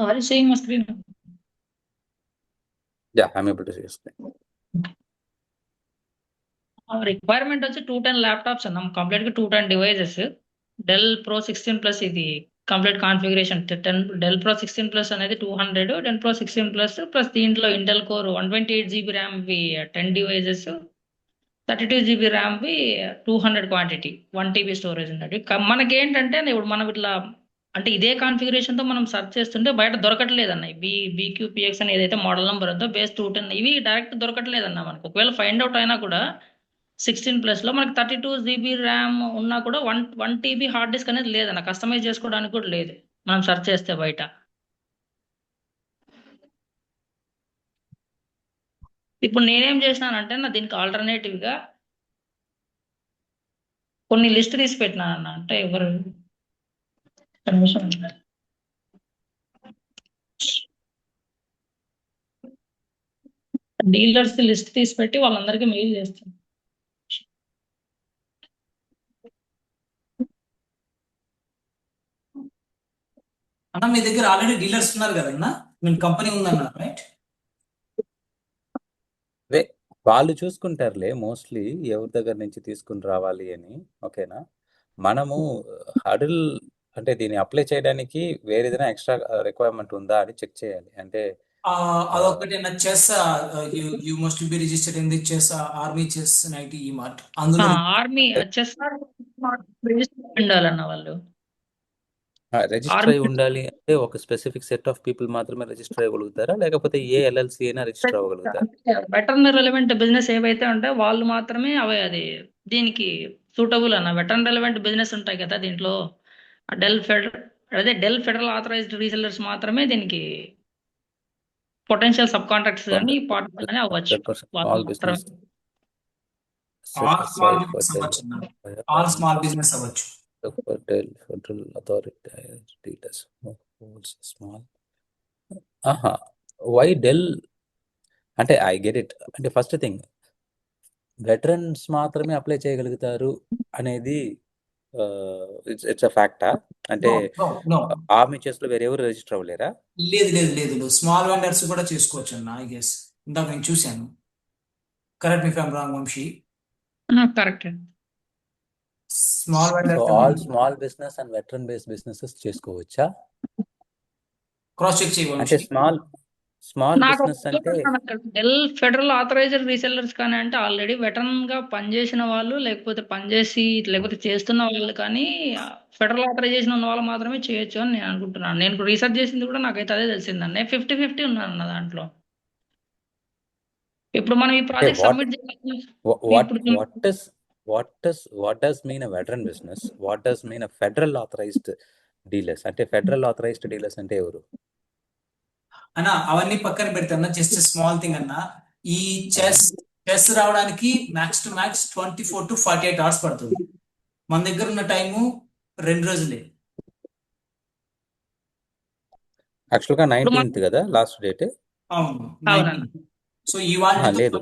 Are you seeing my screen? Yeah, I'm able to see your screen. Requirement వచ్చి 210 laptops అన్నాం complete గా 210 devices Dell Pro 16 plus ఇది complete configuration 10 Dell Pro 16 plus అనేది 200 Dell Pro 16 plus plus దీంట్లో Intel core 128 GB RAM 10 devices 32 GB RAM 200 quantity 1 TB storage ఉన్నది మనకి ఏంటంటే ఇప్పుడు మనం ఇట్లా అంటే ఇదే కాన్ఫిగరేషన్ తో మనం సెర్చ్ చేస్తుంటే బయట దొరకట్లేదు అన్న BQPX అని ఏదైతే మోడల్ నెంబర్ ఉందో బేస్ 210 ఇవి డైరెక్ట్ దొరకట్లేదన్న మనకు ఒకవేళ ఫైండ్ అవుట్ అయినా కూడా 16 ప్లస్ లో మనకి 32 GB ర్యామ్ ఉన్నా కూడా 1 TB హార్డ్ డిస్క్ అనేది లేదన్న కస్టమైజ్ చేసుకోవడానికి కూడా లేదు మనం సెర్చ్ చేస్తే బయట. ఇప్పుడు నేనేం చేసినానంటే నా దీనికి ఆల్టర్నేటివ్ గా కొన్ని లిస్ట్ తీసి పెట్టినాను అన్న అంటే ఎవరు పర్మిషన్ డీలర్స్ లిస్ట్ తీసి పెట్టి వాళ్ళందరికీ మెయిల్ చేస్తాను. అన్న మీ దగ్గర ఆల్రెడీ డీలర్స్ ఉన్నారు కదన్నా, మీ కంపెనీ ఉందన్నారు రైట్? అదే వాళ్ళు చూసుకుంటారులే మోస్ట్లీ ఎవరి దగ్గర నుంచి తీసుకుని రావాలి అని. ఓకేనా, మనము హడిల్ అంటే దీన్ని అప్లై చేయడానికి వేరే ఏదైనా ఎక్స్ట్రా రిక్వైర్మెంట్ ఉందా అని చెక్ చేయాలి. అంటే అదొకటి chess you must be registered in the chess army chess night ఈ మార్ట్ అందులో ఆర్మీ చెస్ ఉండాలన్న వాళ్ళు రిజిస్టర్ అయి ఉండాలి అంటే ఒక స్పెసిఫిక్ సెట్ ఆఫ్ పీపుల్ మాత్రమే రిజిస్టర్ అవ్వగలుగుతారా, లేకపోతే ఏ LLC అయినా రిజిస్టర్ అవ్వగలుగుతారా? వెటర్నరీ రెలవెంట్ బిజినెస్ ఏవైతే ఉంటాయో వాళ్ళు మాత్రమే అది దీనికి సూటబుల్ అన్న. వెటర్నరీ రెలవెంట్ బిజినెస్ ఉంటాయి కదా దీంట్లో డెల్ ఫెడరల్ ఆథరైజ్డ్ రీసెల్లర్స్ మాత్రమే దీనికి పొటెన్షియల్ సబ్ కాంట్రాక్ట్స్ కానీ పార్ట్నర్స్ కానీ అవ్వచ్చు. Small business all small business అవ్వచ్చు. Federal authority details small why Dell అంటే ఐ గెట్ ఇట్. అంటే ఫస్ట్ థింగ్ వెటరన్స్ మాత్రమే అప్లై చేయగలుగుతారు అనేది ఇట్స్ అ ఫ్యాక్టా? అంటే ఆర్మీ చెస్ లో వేరే ఎవరు రిజిస్టర్ అవ్వలేరా? లేదు లేదు లేదు స్మాల్ వెండర్స్ కూడా చేసుకోవచ్చు అన్న. ఐ గెస్ ఇందాక నేను చూశాను. Correct me from wrong Vamshi. Correct. Small vendors all small business and veteran based businesses చేసుకోవచ్చా? క్రాస్ చెక్ చేయండి. అంటే స్మాల్ బిజినెస్ అంటే డెల్ ఫెడరల్ ఆథరైజ్డ్ రీసెల్లర్స్ కానీ అంటే ఆల్రెడీ వెటరన్ గా పనిచేసిన వాళ్ళు లేకపోతే చేస్తున్న వాళ్ళు కానీ ఫెడరల్ ఆథరైజేషన్ ఉన్న వాళ్ళు మాత్రమే చేయొచ్చు అని నేను అనుకుంటున్నాను. నేను రీసెర్చ్ చేసింది కూడా నాకైతే అదే తెలిసిందండి. 50-50 ఉన్నాను దాంట్లో. ఇప్పుడు మనం ఈ project submit what does mean a veteran business? What does mean a federal authorized dealers? అంటే ఫెడరల్ ఆథరైజ్డ్ డీలర్స్ అంటే ఎవరు అన్న? అవన్నీ పక్కన పెడతాను. జస్ట్ స్మాల్ థింగ్ అన్న. ఈ చెస్ రావడానికి max to max 24 to 48 hours పడుతుంది. మన దగ్గర ఉన్న టైము 2 రోజులే. యాక్చువల్గా 19th కదా లాస్ట్ డేట్. అవును. సో ఇవాళ లేదు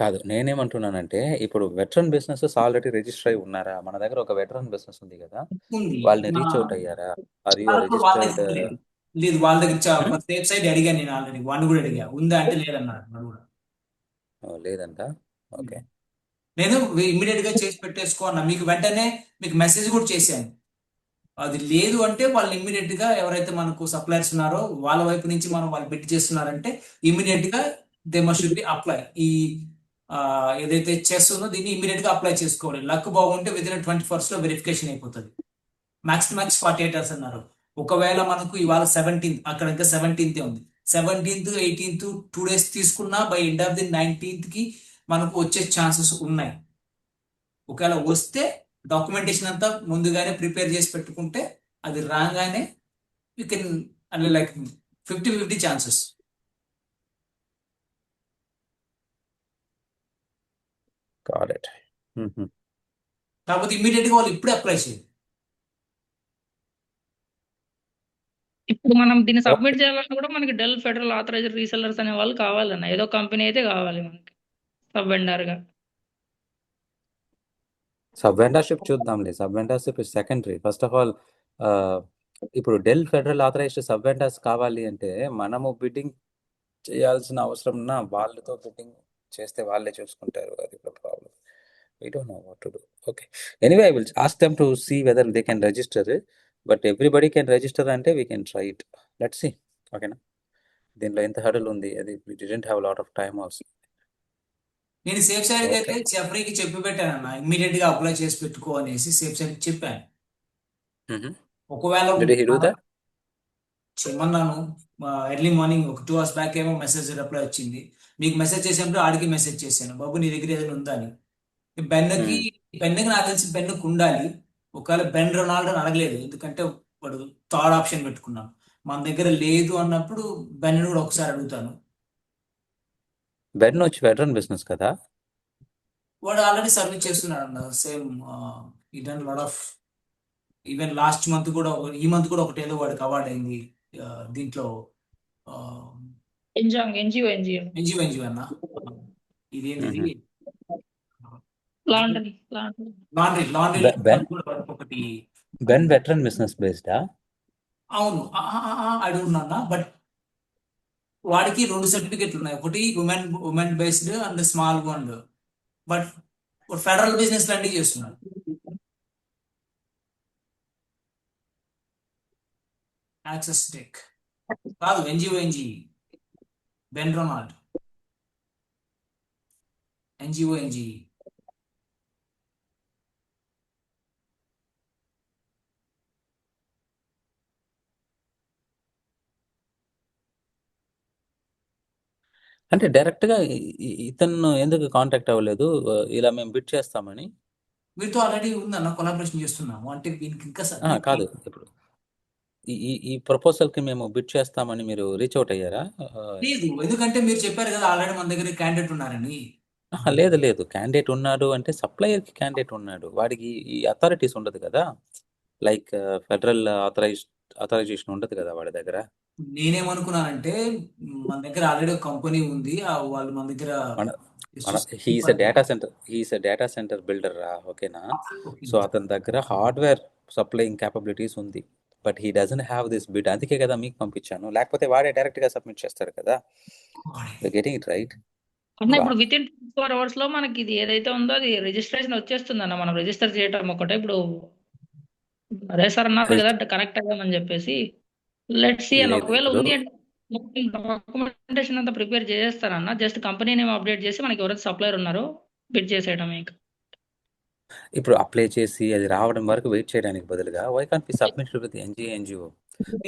కాదు, నేనేమంటున్నానంటే ఇప్పుడు వెటరన్ బిజినెసెస్ ఆల్రెడీ రిజిస్టర్ అయి ఉన్నారా? మన దగ్గర ఒక వెటరన్ బిజినెస్ ఉంది కదా, వాళ్ళని రీచ్ అవుట్ అయ్యారా? రిజిస్టర్డ్ లేదు, వాళ్ళ దగ్గర సేఫ్ సైడ్ అడిగాను నేను ఆల్రెడీ. వాడిని కూడా అడిగా, ఉందా అంటే లేదన్నాడు. లేదంట. ఓకే, నేను ఇమీడియట్ గా చేసి పెట్టేసుకో అన్నా. మీకు వెంటనే మీకు మెసేజ్ కూడా చేశాను. అది లేదు అంటే వాళ్ళు ఇమీడియట్ గా ఎవరైతే మనకు సప్లయర్స్ ఉన్నారో వాళ్ళ వైపు నుంచి మనం వాళ్ళు బిడ్ చేస్తున్నారంటే ఇమీడియట్ గా దే మస్ట్ బి అప్లై. ఈ ఏదైతే చేస్తుందో దీన్ని ఇమీడియట్ గా అప్లై చేసుకోవాలి. లక్ బాగుంటే విదిన్ 24 hours లో వెరిఫికేషన్ అయిపోతుంది. మ్యాక్స్ టు మ్యాక్స్ 48 hours అన్నారు. ఒకవేళ మనకు ఇవాళ 17th, అక్కడ ఇంకా 17th ఉంది. 17th 18th 2 days తీసుకున్నా by end of the 19th కి మనకు వచ్చే ఛాన్సెస్ ఉన్నాయి. ఒకవేళ వస్తే డాక్యుమెంటేషన్ అంతా ముందుగానే ప్రిపేర్ చేసి పెట్టుకుంటే అది రాగానే యూ కెన్ లైక్ 50-50 ఛాన్సెస్. కాకపోతే ఇమీడియట్ గా వాళ్ళు ఇప్పుడే అప్లై చేయాలి. ఇప్పుడు మనం దీన్ని సబ్మిట్ చేయాలన్నా కూడా మనకి డెల్ ఫెడరల్ ఆథరైజ్డ్ రీసెల్లర్స్ అనే వాళ్ళు కావాలన్న. ఏదో కంపెనీ అయితే కావాలి మనకి సబ్ వెండర్ గా. సబ్ వెండర్షిప్ చూద్దాంలే. Sub vendorship is secondary. First of all ఇప్పుడు Dell federal authorized sub vendors కావాలి అంటే మనము బిడ్డింగ్ చేయాల్సిన అవసరం ఉన్నా వాళ్ళతో బిడ్డింగ్ చేస్తే వాళ్ళే చూసుకుంటారు. అది కూడా problem. We don't know what to do. Okay. Anyway, I will ask them to see whether they can register it. But everybody can register అంటే we can try it. Let's see. ఓకేనా? దీనిలో ఎంత హడల్ ఉంది, అది we didn't have a lot of time also. నేను safe side కి అయితే Okay. జెఫ్రీకి చెప్పి పెట్టానన్న, ఇమ్మీడియట్ గా అప్లై చేసి పెట్టుకో అనేసి సేఫ్ సైడ్ చెప్పాను. Mhm. ఒకవేళ Did he do that? చేయమన్నాను. ఎర్లీ మార్నింగ్ ఒక 2 hours బ్యాక్ ఏమో మెసేజ్ రిప్లై వచ్చింది. మీకు మెసేజ్ చేసినప్పుడు ఆడికి మెసేజ్ చేశాను, బాబు నీ దగ్గర ఏదైనా ఉందా అని. బెన్కి Hmm. బెన్కి నాకు తెలిసి బెన్కి ఉండాలి. ఒకవేళ బెన్ రొనాల్డో అని అడగలేదు, ఎందుకంటే వాడు థర్డ్ ఆప్షన్ పెట్టుకున్నాం. మన దగ్గర లేదు అన్నప్పుడు బెన్ కూడా ఒకసారి అడుగుతాను. బెన్ వచ్చి వెటరన్ బిజినెస్ కదా? వాడు ఆల్రెడీ సర్వీస్ చేస్తున్నాడు అన్న. సేమ్ ఈ done lot of, even last month కూడా ఈ మంత్ కూడా ఒకటి ఏదో వాడికి అవార్డ్ అయింది. దీంట్లో ఎన్జిఓ ఎన్జిఓ అన్న. ఇదేంటిది Mhm. లాండ్రీ లాండ్రీ బెన్ కూడా ఒకటి. బెన్ వెటరన్ బిజినెస్ బేస్డా? అవును, అడుగుతున్నా. బట్ వాడికి 2 సర్టిఫికెట్లు ఉన్నాయి, ఒకటి women based and small one. But federal business లాంటివి చేస్తున్నాడు. యాక్సెస్ టెక్ కాదు, ఎన్జిఓ బెన్ రొనాల్డ్ ఎన్జిఓ. అంటే డైరెక్ట్గా ఇతను ఎందుకు కాంటాక్ట్ అవ్వలేదు, ఇలా మేము బిడ్ చేస్తామని? వీటితో ఆల్రెడీ ఉందన్న, కొలాబరేషన్ చేస్తున్నాము. అంటే దీనికి ఇంకా కాదు, ఇప్పుడు ఈ ప్రపోజల్కి మేము బిడ్ చేస్తామని మీరు రీచ్ అవుట్ అయ్యారా? లేదు, ఎందుకంటే మీరు చెప్పారు కదా ఆల్రెడీ మన దగ్గర క్యాండిడేట్ ఉన్నారని. లేదు, క్యాండిడేట్ ఉన్నాడు అంటే సప్లయర్కి క్యాండిడేట్ ఉన్నాడు, వాడికి ఈ అథారిటీస్ ఉండదు కదా, లైక్ ఫెడరల్ అథరైజేషన్ ఉండదు కదా వాడి దగ్గర. నేనేమనుకున్నానంటే మన దగ్గర ఆల్రెడీ ఒక కంపెనీ ఉంది, వాళ్ళు మన దగ్గర he's a data centre builder రా, ఓకేనా? సో అతని దగ్గర హార్డ్వేర్ సప్లయింగ్ క్యాపబిలిటీస్ ఉంది, but he doesn't have this bid. అందుకే కదా మీకు పంపించాను, లేకపోతే వాడే డైరెక్ట్గా సబ్మిట్ చేస్తారు కదా. Getting it right. అన్న ఇప్పుడు విత్ ఇన్ 24 hours లో మనకి ఇది ఏదైతే ఉందో అది రిజిస్ట్రేషన్ వచ్చేస్తుంది అన్న. మనం రిజిస్టర్ చేయటం ఒకటే. ఇప్పుడు అదే సార్ అన్నారు కదా కనెక్ట్ అయ్యామని చెప్పేసి. లెట్స్ సీ అన్న, లేదు, ఒకవేళ ఇప్పుడు ఉంది అంటే డాక్యుమెంటేషన్ అంతా ప్రిపేర్ చేసేస్తారన్న. జస్ట్ కంపెనీ నేమ్ అప్డేట్ చేసి మనకి ఎవరైతే సప్లయర్ ఉన్నారో బిడ్ చేసేయడం ఇంకా. ఇప్పుడు అప్లై చేసి అది రావడం వరకు వెయిట్ చేయడానికి బదులుగా why can't be submitted with NGO,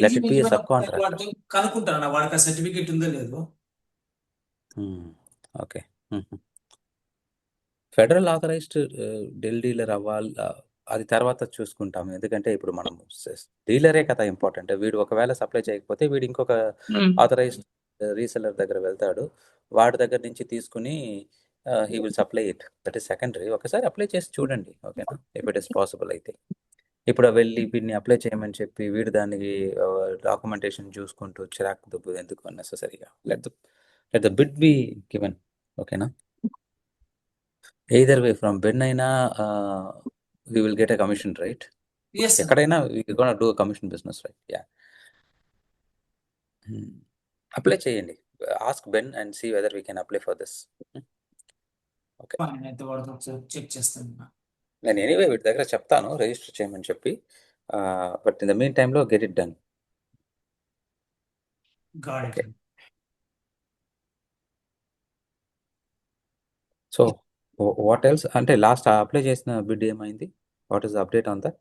let it be a subcontract. కనుక్కుంటారన్న వాడికి ఆ సర్టిఫికేట్ ఉందో లేదో. Okay. Federal authorized Dell dealer అవ్వాలి, అది తర్వాత చూసుకుంటాం. ఎందుకంటే ఇప్పుడు మనం డీలరే కదా ఇంపార్టెంట్. వీడు ఒకవేళ సప్లై చేయకపోతే వీడు ఇంకొక ఆథరైజ్డ్ రీసెలర్ దగ్గర వెళ్తాడు, వాడి దగ్గర నుంచి తీసుకుని he will supply it. That is secondary. ఒకసారి అప్లై చేసి చూడండి, ఓకేనా, ఇఫ్ ఇట్ ఇస్ పాసిబుల్ అయితే. ఇప్పుడు వెళ్ళి వీడిని అప్లై చేయమని చెప్పి వీడు దానికి డాక్యుమెంటేషన్ చూసుకుంటూ చిరాకు దుబ్బు ఎందుకు అన్నెసెసరీగా. Let the bid be given, ఓకేనా. ఎయిదర్ వే ఫ్రమ్ బెన్ అయినా we will get a commission, right? Yes, sir. ఎక్కడైనా we're gonna do a commission business, right? Yeah. Apply చేయండి. Ask Ben and see whether we can apply for this. Okay. నేనైతే వాడితో ఒకసారి check చేస్తాను. నేను anyway వీటి దగ్గర చెప్తాను రిజిస్టర్ చేయమని చెప్పి, బట్ ఇన్ ద మీన్ టైంలో get it done. Okay. So what else అంటే లాస్ట్ అప్లై చేసిన బిడ్ ఏమైంది? What is the update on that?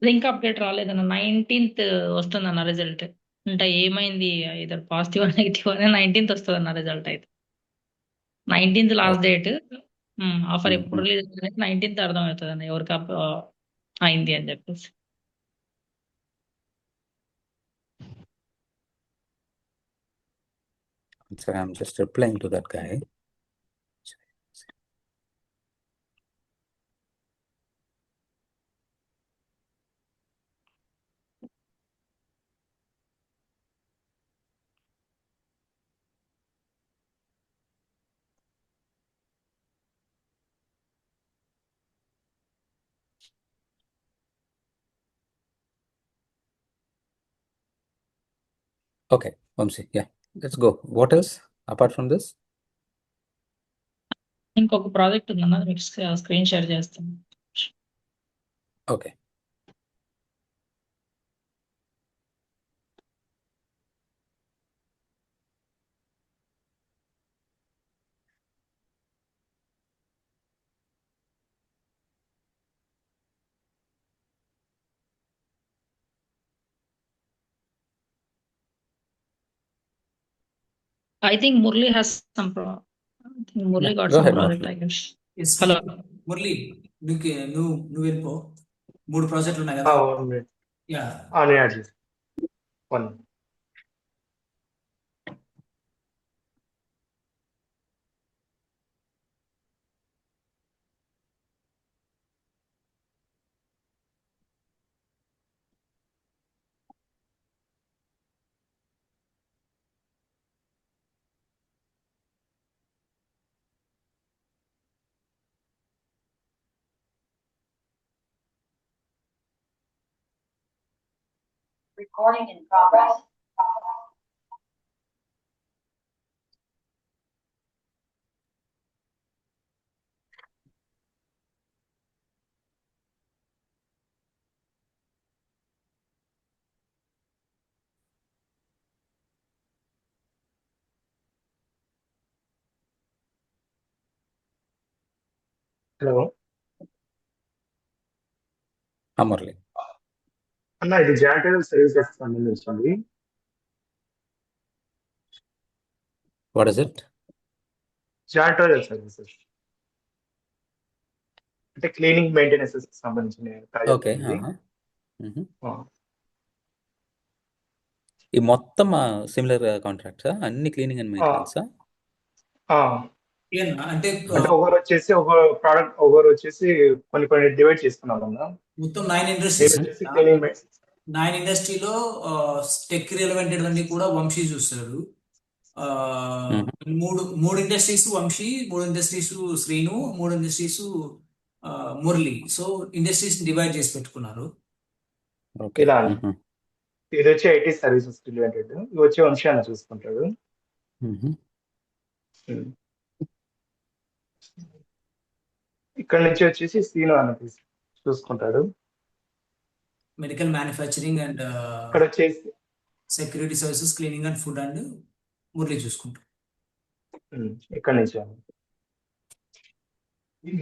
ఇంకా అప్డేట్ రాలేదన్న. 19th వస్తుందన్న రిజల్ట్. అంటే ఏమైంది, ఇదర్ పాజిటివ్ నెగిటివ్ అని 19th వస్తుందన్న రిజల్ట్. అయితే 19th లాస్ట్ డేట్. ఆఫర్ ఎప్పుడు రిలీజ్ అనేది 19th అర్థం అవుతుంది అన్న ఎవరికి అయింది అని చెప్పేసి. So I'm just replying to that guy. Okay, Vamsi, yeah, let's go. What else apart from this? ఇంకొక ప్రాజెక్ట్ ఉందన్న, మీకు స్క్రీన్ షేర్ చేస్తాను. Okay. I think Murli has some Murli Yeah, got go some ahead, project, Murli. I guess. Yes, Hello. Murali, నువ్వు వెళ్ళిపో. 3 ప్రాజెక్టులు ఉన్నాయి కదా. 1 minute. Yeah, నేను యాడ్ చేస్తాను. 1 minute. Recording in progress. Hello Murli. అన్న, ఇది జాంటల్ సర్వీసెస్ సంబంధించింది. What is it? జాంటల్ సర్వీసెస్ అంటే క్లీనింగ్ మెయింటెనెన్స్ సంబంధించిన ప్రాజెక్ట్ Okay. ఇది. Mhm. ఆ, ఈ మొత్తం సిమిలర్ కాంట్రాక్ట్స్ అన్ని క్లీనింగ్ అండ్ మెయింటెనెన్స్. ఆ, ఏనా అంటే అంటే ఒకరు వచ్చేసి ఒక ప్రోడక్ట్, ఒకరు వచ్చేసి కొన్ని డివైడ్ చేసుకున్నాం అన్న. మొత్తం 9 నేను ఇండస్ట్రీస్. వచ్చేసి క్లీనింగ్ 9 ఇండస్ట్రీలో టెక్ రిలవెంటెడ్ అన్ని కూడా వంశీ చూస్తాడు. ఆ, మూడు industries Vamshi, 3 industries Srinu, 3 industries Murali. So industries divide చేసి పెట్టుకున్నారు. ఓకే. ఇలా ఇది వచ్చి ఐటీ సర్వీసెస్ రిలేటెడ్, ఇది వచ్చి వంశీ అన్న చూసుకుంటాడు. ఇక్కడ నుంచి వచ్చేసి సీను అన్న చూసుకుంటాడు. మెడికల్ మ్యానుఫ్యాక్చరింగ్ అండ్ ఇక్కడ వచ్చేసి security services, cleaning and food and Murali చూసుకుంటారు. ఇక్కడ నుంచి అన్న.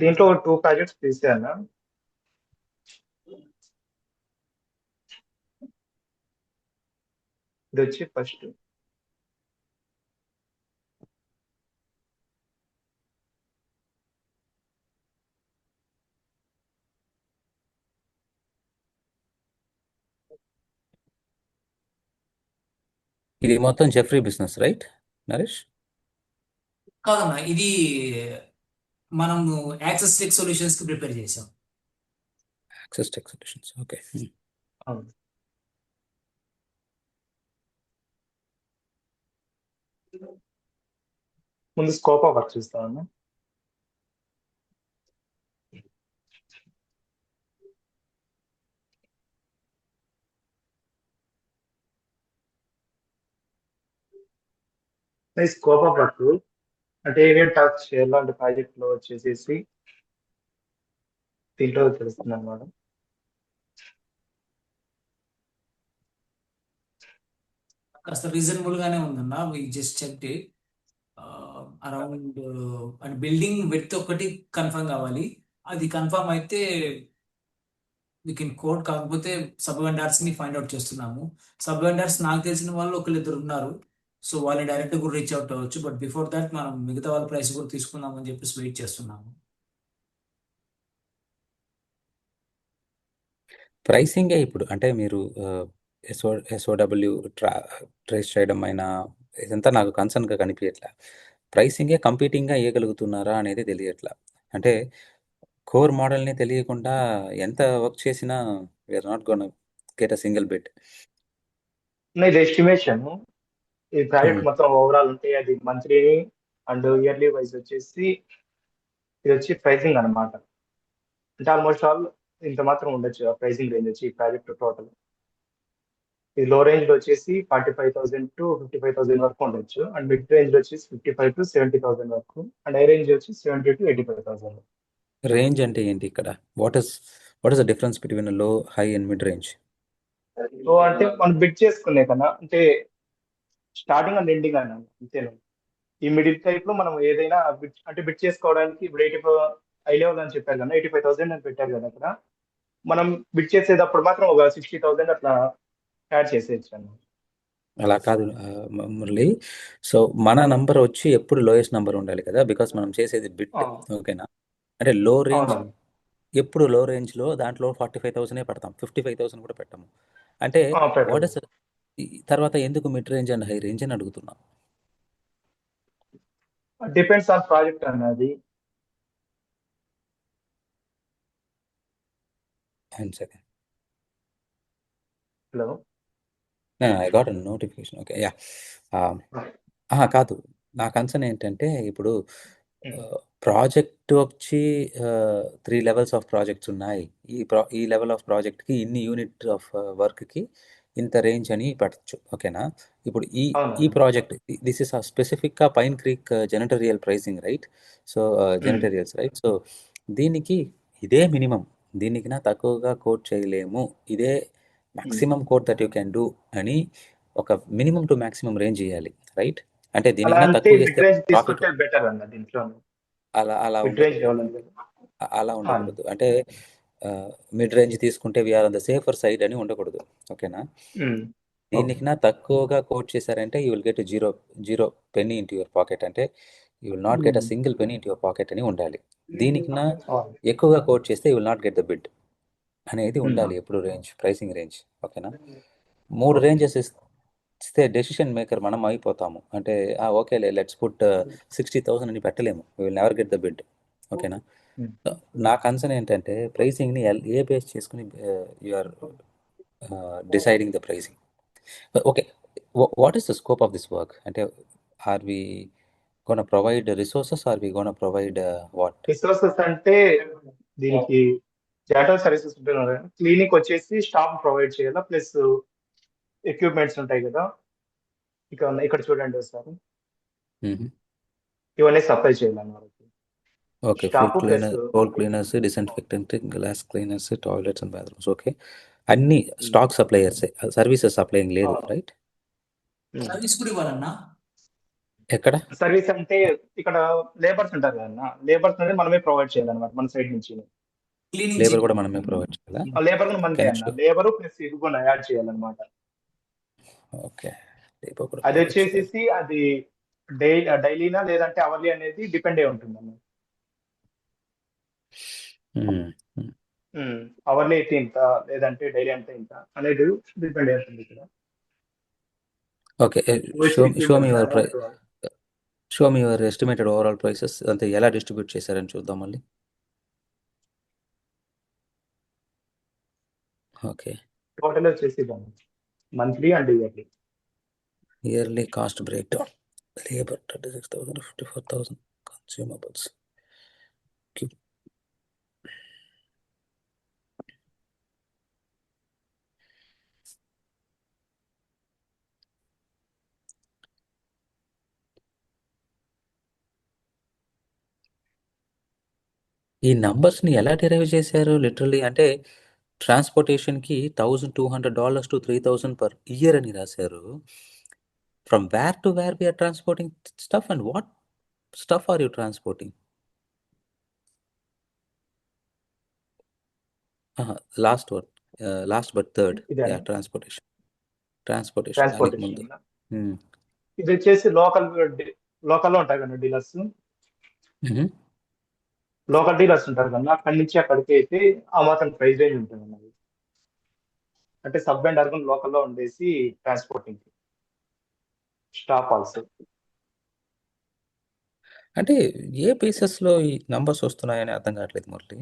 దీంట్లో 2 ప్రాజెక్ట్స్ తీసే అన్న. ఇది వచ్చి ఫస్ట్ ఇది మొత్తం జెఫ్రీ బిజినెస్, రైట్ నరేష్? కాదన్నా, ఇది మనము యాక్సెస్ టెక్ సొల్యూషన్స్ కి ప్రిపేర్ చేసాం. Access tech solutions. ఓకే. ముందు స్కోప్ ఆఫ్ వర్క్ చూస్తాను. స్కోప్ ఆఫ్ వర్క్ అంటే ఏమేమి టాస్క్ చేయాలో అంటే ప్రాజెక్ట్ లో వచ్చేసేసి దీంట్లో తెలుస్తుంది అన్నమాట. కాస్త రీజనబుల్ గానే ఉందన్న. We just check it around. And building width ఒకటి కన్ఫర్మ్ కావాలి. అది కన్ఫర్మ్ అయితే వి కెన్ కోడ్. కాకపోతే సబ్ వెండర్స్ ని ఫైండ్ అవుట్ చేస్తున్నాము. సబ్ వెండర్స్ నాకు తెలిసిన వాళ్ళు 1-2 ఉన్నారు. సో వాళ్ళని డైరెక్ట్ కూడా రీచ్ అవుట్ అవ్వచ్చు. బట్ బిఫోర్ దాట్ మనం మిగతా వాళ్ళ ప్రైస్ కూడా తీసుకుందాం అని చెప్పేసి వెయిట్ చేస్తున్నాము. ప్రైసింగే ఇప్పుడు అంటే మీరు ఎస్ఓడబ్ల్యూ ట్రేస్ చేయడం అయినా ఇదంతా నాకు కన్సర్న్గా కనిపించట్లా. ప్రైసింగే కంపీటింగ్గా ఇవ్వగలుగుతున్నారా అనేది తెలియట్లా. అంటే కోర్ మోడల్ని తెలియకుండా ఎంత వర్క్ చేసినా we're not gonna get a single bit. ఇది ఎస్టిమేషన్. ఈ ప్రాజెక్ట్ మొత్తం ఓవరాల్ ఉంటే అది మంత్లీ అండ్ ఇయర్లీ వైజ్ వచ్చేసి ఇది వచ్చి ప్రైసింగ్ అనమాట. అంటే ఆల్మోస్ట్ ఆల్ ఇంత మాత్రం ఉండొచ్చు ఆ ప్రైసింగ్ రేంజ్ వచ్చి ఈ ప్రాజెక్ట్ టోటల్. ఇది లో రేంజ్ లో వచ్చేసి 45,000 టు 55,000 వరకు ఉండొచ్చు, అండ్ మిడ్ రేంజ్ లో వచ్చేసి 55 టు 70,000 వరకు, అండ్ హై రేంజ్ వచ్చి 70 టు 85,000. రేంజ్ అంటే ఏంటి ఇక్కడ? What is the difference between low, high and mid range? So అంటే మనం బిడ్ చేసుకునే కన్నా అంటే స్టార్టింగ్ అండ్ ఎండింగ్ అన్న అంతేనా. ఈ మిడిల్ టైప్ లో మనం ఏదైనా బిడ్ చేసుకోవడానికి ఇప్పుడు 85 హై లెవెల్ అని చెప్పారు కదా, 85,000 అని పెట్టారు కదా అక్కడ. మనం బిడ్ చేసేటప్పుడు మాత్రం ఒక 60,000 అట్లా యాడ్ చేసేయచ్చు అన్న. అలా కాదు మురళి. సో మన నంబర్ వచ్చి ఎప్పుడు లోయెస్ట్ నంబర్ ఉండాలి కదా, బికాస్ మనం చేసేది బిట్. ఆ, ఓకేనా? అంటే లో రేంజ్ అవును. ఎప్పుడు లో రేంజ్లో దాంట్లో 45,000 పెడతాం, 55,000 కూడా పెట్టాము. అంటే వాట్ పెట్టాలి. ఇస్ తర్వాత ఎందుకు mid range and high range అని అడుగుతున్నాం? డిపెండ్స్ ఆన్ ప్రాజెక్ట్ అన్నది. And second hello. I got a notification. Okay, yeah. కాదు, నా కన్సర్న్ ఏంటంటే ఇప్పుడు ప్రాజెక్ట్ వచ్చి 3 లెవెల్స్ ఆఫ్ ప్రాజెక్ట్స్ ఉన్నాయి. ఈ లెవెల్ ఆఫ్ ప్రాజెక్ట్కి ఇన్ని యూనిట్ ఆఫ్ వర్క్కి ఇంత రేంజ్ అని పెట్టచ్చు. ఓకేనా? ఇప్పుడు ఈ అవును. ప్రాజెక్ట్ దిస్ ఇస్ స్పెసిఫిక్గా Pine Creek janitorial pricing, right? So janitorials, right? So దీనికి ఇదే మినిమం, దీనికి నా తక్కువగా కోట్ చేయలేము, ఇదే maximum quote that you can do అని ఒక మినిమం టు మ్యాక్సిమం రేంజ్ ఇవ్వాలి, రైట్? అంటే అలా దీనికన్నా అంటే తక్కువ మిడ్ చేస్తే రేంజ్ ప్రాఫిట్ తీసుకుంటే బెటర్ అన్న దీంట్లో. అలా మిడ్ రేంజ్ ఉండకూడదు. లెవెల్ అలా ఉండకూడదు. అంటే మిడ్ రేంజ్ తీసుకుంటే we're on the safer side అని ఉండకూడదు. ఓకేనా? దీనికి నా తక్కువగా కోట్ చేశారంటే you will get zero penny into your pocket. అంటే you will not get a single penny into your pocket అని ఉండాలి. దీనికి నా ఎక్కువగా కోట్ చేస్తే you will not get the bid అనేది ఉండాలి ఎప్పుడు ప్రైసింగ్ రేంజ్. ఓకేనా? 3 రేంజెస్ ఇస్తే డెసిషన్ మేకర్ మనం అయిపోతాము. అంటే ఓకేలే లెట్స్ పుట్ 60,000 అని పెట్టలేము, we will never get the bid. ఓకేనా? నా కన్సర్న్ ఏంటంటే ప్రైసింగ్ని ఏ బేస్ చేసుకుని you are deciding the pricing. Okay, what is the scope of this work? అంటే are we gonna provide resources, are we gonna provide what? Resources అంటే దీనికి జాటల్ సర్వీసెస్ ఉంటున్నారు. క్లినిక్ వచ్చేసి స్టాఫ్ ప్రొవైడ్ చేయాలా, ప్లస్ ఎక్విప్మెంట్స్ ఉంటాయి కదా, ఇక్కడ చూడండి ఒకసారి, ఇవన్నీ సప్లై చేయాలన్నమాట. Okay, staff plus floor cleaners, disinfectant, glass cleaners, toilets and bathrooms. Okay, అన్ని స్టాక్ సప్లయర్స్, సర్వీసెస్ సప్లయింగ్ లేదు, రైట్? సర్వీస్ కూడా ఇవ్వాలన్నా. ఎక్కడ సర్వీస్ అంటే ఇక్కడ లేబర్స్ ఉంటారు కదా, లేబర్స్ అనేది మనమే ప్రొవైడ్ చేయాలన్నమాట మన సైడ్ నుంచి. క్లీనింగ్ లేబర్ కూడా మనమే ప్రొవైడ్ చేయాలా? ఆ లేబర్ కూడా మనకే అన్న, లేబర్ ప్లస్ ఇది కూడా యాడ్ చేయాలన్నమాట. ఓకే, లేబర్ కూడా అది provide చేయాలి. వచ్చేసి అది డైలీనా లేదంటే అవర్లీ అనేది డిపెండ్ అయి ఉంటుంది అన్న. అవర్లీ అయితే ఇంత, లేదంటే డైలీ అంటే ఇంత అనేది డిపెండ్ అయి ఉంటుంది ఇక్కడ. Okay, show me your estimated overall prices. అంతే ఎలా డిస్ట్రిబ్యూట్ చేశారని చూద్దాం మళ్ళీ. ఓకే, టోటల్ వచ్చేసి monthly and yearly. Yearly cost break down. Labour 36,000, 54,000, consumables. ఈ నంబర్స్ని ఎలా డిరైవ్ చేశారు లిటరలీ? అంటే ట్రాన్స్పోర్టేషన్కి $1,200 to $3,000 per year అని రాశారు. From where to where we're transporting stuff, and what stuff are you transporting? Last but third, ఇదేనా? Transportation దానికి ముందు. Transportation ఇది వచ్చేసి లోకల్లో ఉంటాయి కదా డీలర్స్, లోకల్ డీలర్స్ ఉంటారు కదా, అక్కడి నుంచి అక్కడికి అయితే ఆ మాత్రం ప్రైస్ రేంజ్ ఉంటుంది అన్నది. అంటే సబ్ అండ్ అర్బన్ లోకల్లో ఉండేసి ట్రాన్స్పోర్టింగ్ స్టాఫ్ ఆల్సో. అంటే ఏ బేసెస్లో ఈ నంబర్స్ వస్తున్నాయని అర్థం కావట్లేదు Murali.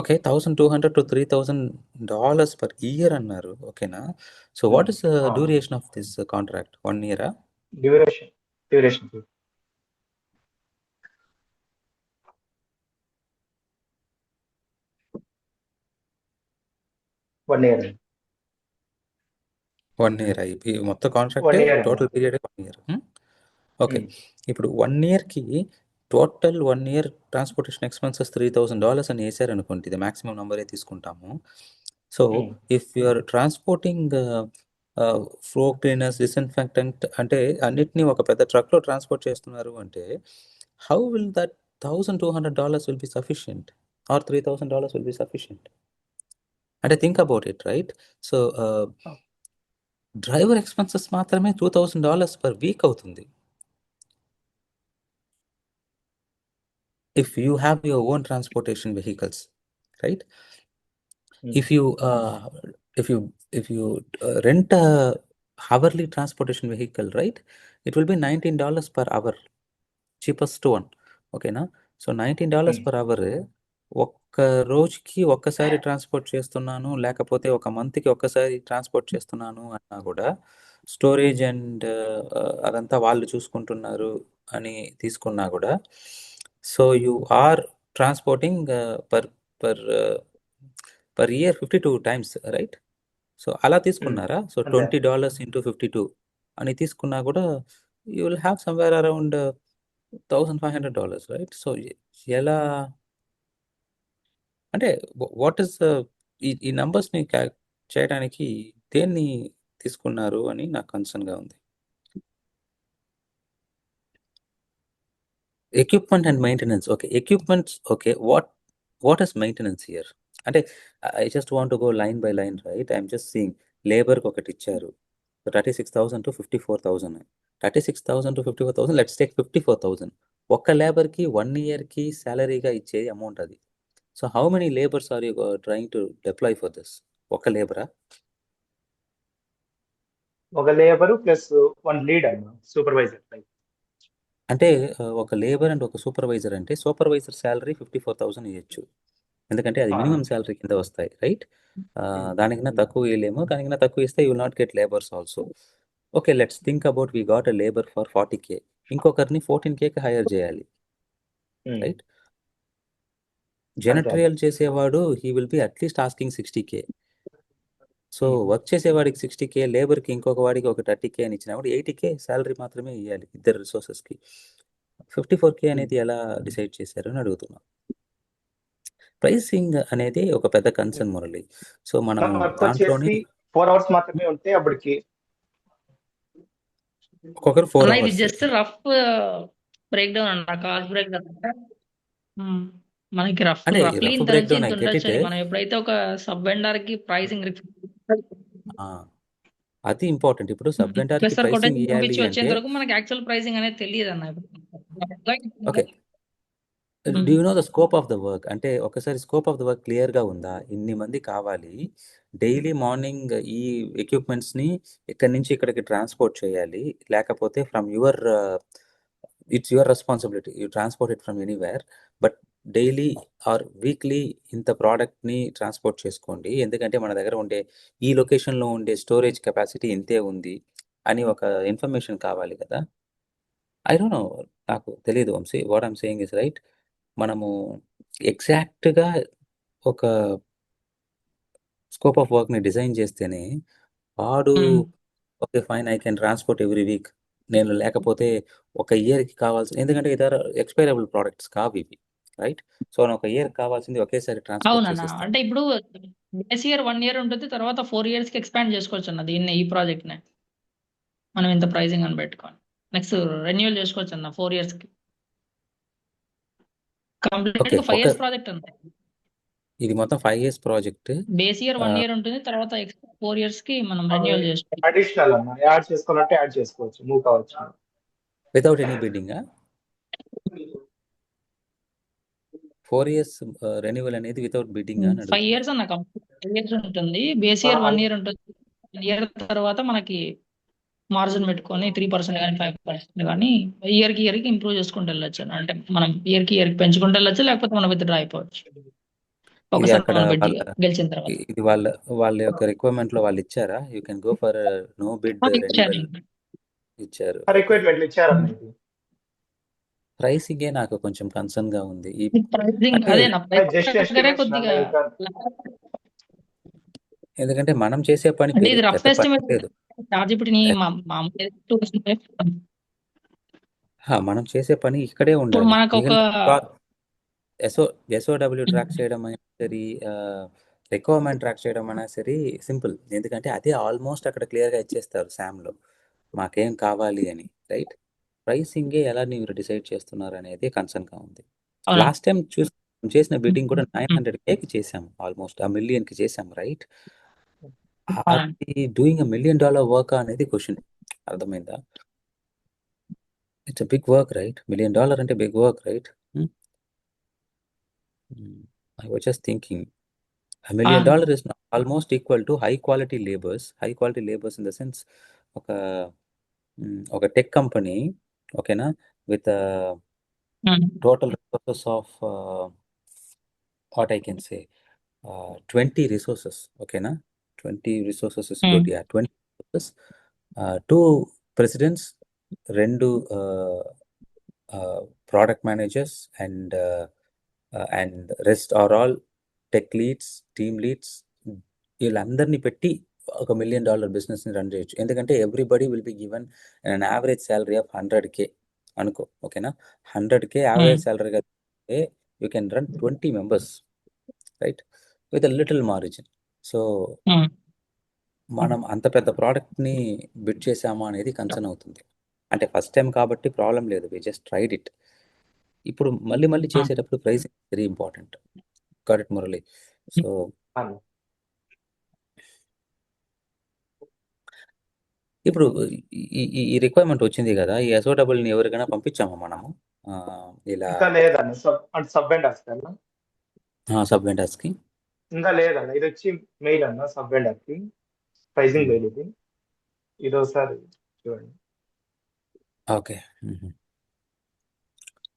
Okay, $1,200 to $3,000 per year అన్నారు. ఓకేనా? So what is duration of this contract? 1 year? Duration 1 year. 1 year ఈ మొత్తం contract 1 year. Total period 1 year. Okay, ఇప్పుడు 1 ఇయర్కి టోటల్ 1 ఇయర్ ట్రాన్స్పోర్టేషన్ ఎక్స్పెన్సెస్ $3,000 అని వేసారు అనుకోండి, ఇది మాక్సిమం నెంబరే తీసుకుంటాము. So if you're transporting floor cleaners, disinfectant అంటే అన్నిటినీ ఒక పెద్ద ట్రక్లో ట్రాన్స్పోర్ట్ చేస్తున్నారు అంటే how will that $1,200 will be sufficient or $3,000 will be sufficient? అంటే think about it, right? So driver expenses మాత్రమే $2,000 పర్ వీక్ అవుతుంది. If you have your own transportation vehicles, right? If you rent a hourly transportation vehicle, right, it will be $19 per hour, cheapest one. Okay na? So $19 per hour ఒక్క రోజుకి ఒక్కసారి transport చేస్తున్నాను, లేకపోతే ఒక మంత్కి ఒక్కసారి transport చేస్తున్నాను అన్నా కూడా స్టోరేజ్ అండ్ అదంతా వాళ్ళు చూసుకుంటున్నారు అని తీసుకున్నా కూడా, so you are transporting per year 52 times, right? So అలా తీసుకున్నారా, సో $20 into 52 అని తీసుకున్నా కూడా you will have somewhere around $1,500, right? So ఎలా అంటే వాట్ ఇస్ ఈ నంబర్స్ని చేయడానికి దేన్ని తీసుకున్నారు అని నాకు కన్సర్న్గా ఉంది. Equipment and maintenance. Okay, equipments okay, what is maintenance here? అంటే I just want go line by line, right? I'm just seeing లేబర్కి ఒకటి ఇచ్చారు 36,000 to 54,000. 36,000 to 54,000, let's take 54,000. ఒక్క లేబర్కి 1 ఇయర్కి శాలరీగా ఇచ్చే అమౌంట్ అది. So how many labours are you trying to deploy for this? ఒక లేబరా? ఒక లేబర్ ప్లస్ 1 లీడ్ అన్న సూపర్వైజర్. అంటే ఒక లేబర్ అండ్ ఒక సూపర్వైజర్ అంటే సూపర్వైజర్ శాలరీ 54,000 ఇవ్వచ్చు, ఎందుకంటే అది మినిమం శాలరీ కింద వస్తాయి, రైట్? దానికన్నా తక్కువ ఇవ్వలేము, దానికన్నా తక్కువ ఇస్తే you will not get labours also. Okay, let's think about we got a labour for 40K, ఇంకొకరిని 14Kకి హైర్ చేయాలి, రైట్? జెనట్రియల్ చేసేవాడు he will be at least asking 60K. So work చేసేవాడికి 60K, లేబర్కి ఇంకొక వాడికి ఒక 30K అని ఇచ్చినప్పుడు 80K శాలరీ మాత్రమే ఇవ్వాలి ఇద్దరు రిసోర్సెస్కి. 54K అనేది ఎలా డిసైడ్ చేశారు అని అడుగుతున్నా. ప్రైసింగ్ అనేది ఒక పెద్ద కన్సర్న్ మురళి. సో మనం దాంట్లోనే 4 hours మాత్రమే ఉంటే అప్పటికి ఒక్కొక్కరు 4 ఇది hours. Just rough break down అన్న, కాస్ట్ బ్రేక్ డౌన్. మనకి అంటే రఫ్లీ రఫ్ ఇంత బ్రేక్ నుంచి డౌన్ ఇంత ఐ గెట్ ఉండొచ్చు. ఇట్. మనం ఎప్పుడైతే ఒక సబ్ వెండర్ కి ప్రైసింగ్ అది ఇంపార్టెంట్. ఇప్పుడు సబ్ వెండర్ కి రిక్వెస్టర్ ప్రైసింగ్ కొటేషన్ ఇవ్వాలి పంపించి వచ్చేంత అంటే వరకు మనకి యాక్చువల్ ప్రైసింగ్ అనేది తెలియదు అన్న. Okay, do you know the scope of the work? అంటే ఒకసారి స్కోప్ ఆఫ్ ద వర్క్ క్లియర్గా ఉందా? ఇన్ని మంది కావాలి, డైలీ మార్నింగ్ ఈ ఎక్విప్మెంట్స్ని ఇక్కడి నుంచి ఇక్కడికి ట్రాన్స్పోర్ట్ చేయాలి, లేకపోతే from your it's your responsibility, you transport it from anywhere, but daily or weekly ఇంత ప్రోడక్ట్ని ట్రాన్స్పోర్ట్ చేసుకోండి, ఎందుకంటే మన దగ్గర ఉండే ఈ లొకేషన్లో ఉండే స్టోరేజ్ కెపాసిటీ ఇంతే ఉంది అని ఒక ఇన్ఫర్మేషన్ కావాలి కదా. ఐ డోంట్ నో, నాకు తెలియదు Vamshi, what I'm saying is right. మనము ఎగ్జాక్ట్గా ఒక స్కోప్ ఆఫ్ వర్క్ని డిజైన్ చేస్తేనే వాడు okay fine I can transport every week, నేను లేకపోతే ఒక ఇయర్కి కావాల్సిన, ఎందుకంటే ఇతర ఎక్స్పైరబుల్ ప్రోడక్ట్స్ కావు ఇవి, రైట్? సో ఒక ఇయర్ కావాల్సింది ఒకేసారి ట్రాన్స్పోర్ట్ అవునన్నా. చేసేస్తాను. అంటే ఇప్పుడు బేస్ ఇయర్ 1 year ఉంటుంది, తర్వాత 4 years కి ఎక్స్పాండ్ చేసుకోవచ్చు అన్న దీన్ని, ఈ ప్రాజెక్ట్ ని మనం ఇంత ప్రైసింగ్ అని పెట్టుకొని నెక్స్ట్ రెన్యూవల్ చేసుకోవచ్చు అన్న 4 years కి. కంప్లీట్ ఓకే, 5 years ప్రాజెక్ట్ అన్న. ఇది మొత్తం 5 years project. Base year 1 year ఉంటుంది, తర్వాత 4 years కి మనం రెన్యూవల్ చేసుకోవచ్చు. అడిషనల్ అన్న, యాడ్ చేసుకోవాలంటే యాడ్ చేసుకోవచ్చు, మూవ్ కావచ్చు without any bidding. 4 years renewal అనేది వితౌట్ బిడ్డింగ్ అని 5 years అన్న, కంప్లీట్ 5 years ఉంటుంది. బేస్ ఇయర్ 1 year ఉంటుంది. 1 year తర్వాత మనకి మార్జిన్ పెట్టుకొని 3% కానీ 5% కానీ ఇయర్ కి ఇంప్రూవ్ చేసుకుంటూ వెళ్ళొచ్చు. అంటే మనం ఇయర్ కి పెంచుకుంటూ వెళ్ళొచ్చు, లేకపోతే మనం విత్ డ్రా అయిపోవచ్చు ఇది ఒకసారి అక్కడ మనం వాళ్ళ గెలిచిన తర్వాత. ఇది వాళ్ళ యొక్క రిక్వైర్మెంట్ లో వాళ్ళు ఇచ్చారా? You can go for no bid renewal ఇచ్చారు. రిక్వైర్మెంట్లు ఇచ్చారన్న. ఇది ప్రైసింగే నాకు కొంచెం కన్సర్న్ గా ఉంది. ప్రైసింగ్ అంటే అదేనా, జస్ట్ కొద్దిగా ఎందుకంటే మనం చేసే పనికి ఇది రఫ్ పెద్ద పని ఎస్టిమేట్ లేదు. చార్జిపిటిని మామూలు మనం చేసే పని ఇక్కడే ఇప్పుడు ఉండాలి. మనకు ఒక ఎస్ఓడబ్ల్యూ ట్రాక్ చేయడం అయినా సరే, రిక్వైర్మెంట్ ట్రాక్ చేయడం అయినా సరే సింపుల్. ఎందుకంటే అదే ఆల్మోస్ట్ అక్కడ క్లియర్గా ఇచ్చేస్తారు శామ్లో మాకేం కావాలి అని, రైట్? ప్రైసింగే ఎలా మీరు డిసైడ్ చేస్తున్నారు అనేది కన్సర్న్గా ఉంది. అవునా లాస్ట్ టైం చేసిన బిడ్డింగ్ కూడా 900Kకి చేసాము, ఆల్మోస్ట్ $1 million చేసాము, రైట్? అవునండి. అది డూయింగ్ $1 million వర్క్ అనేది క్వశ్చన్, అర్థమైందా? It's a big work, right? $1 million అంటే big work, right? I was just thinking, $1 million is almost equal to high quality labors. High quality labors in the sense, ఒక tech company, ఓకేనా, with total resources of what I can say, 20 resources, ఓకేనా? 20 resources is good, yeah, 20 resources, 2 presidents, 2 product managers, and rest are all tech leads, team leads, వీళ్ళందరినీ పెట్టి ఒక $1 million బిజినెస్ని run చేయొచ్చు. ఎందుకంటే everybody will be given an average salary of 100K అనుకో, ఓకేనా? 100K average శాలరీగా you can run 20 members, right, with a little margin. So మనం అంత పెద్ద ప్రోడక్ట్ని బిడ్ చేసామా అనేది కన్సర్న్ అవుతుంది. అంటే ఫస్ట్ టైం కాబట్టి ప్రాబ్లం లేదు, వి జస్ట్ ట్రైడ్ ఇట్. ఇప్పుడు మళ్ళీ చేసేటప్పుడు pricing very important. Got it Murali? So ఇప్పుడు ఈ రిక్వైర్మెంట్ వచ్చింది కదా, ఈ ఎస్ఓడబ్ల్యూని ఎవరికైనా పంపించామా మనము ఇలా ఇంకా లేదన్న సబ్ వెండర్స్ కన్నా సబ్ వెండర్స్కి? ఇంకా లేదన్న, ఇది వచ్చి మెయిల్ అన్న సబ్ వెండర్ కి ప్రైజింగ్ మెయిల్ ఇది ఒకసారి చూడండి. ఓకే.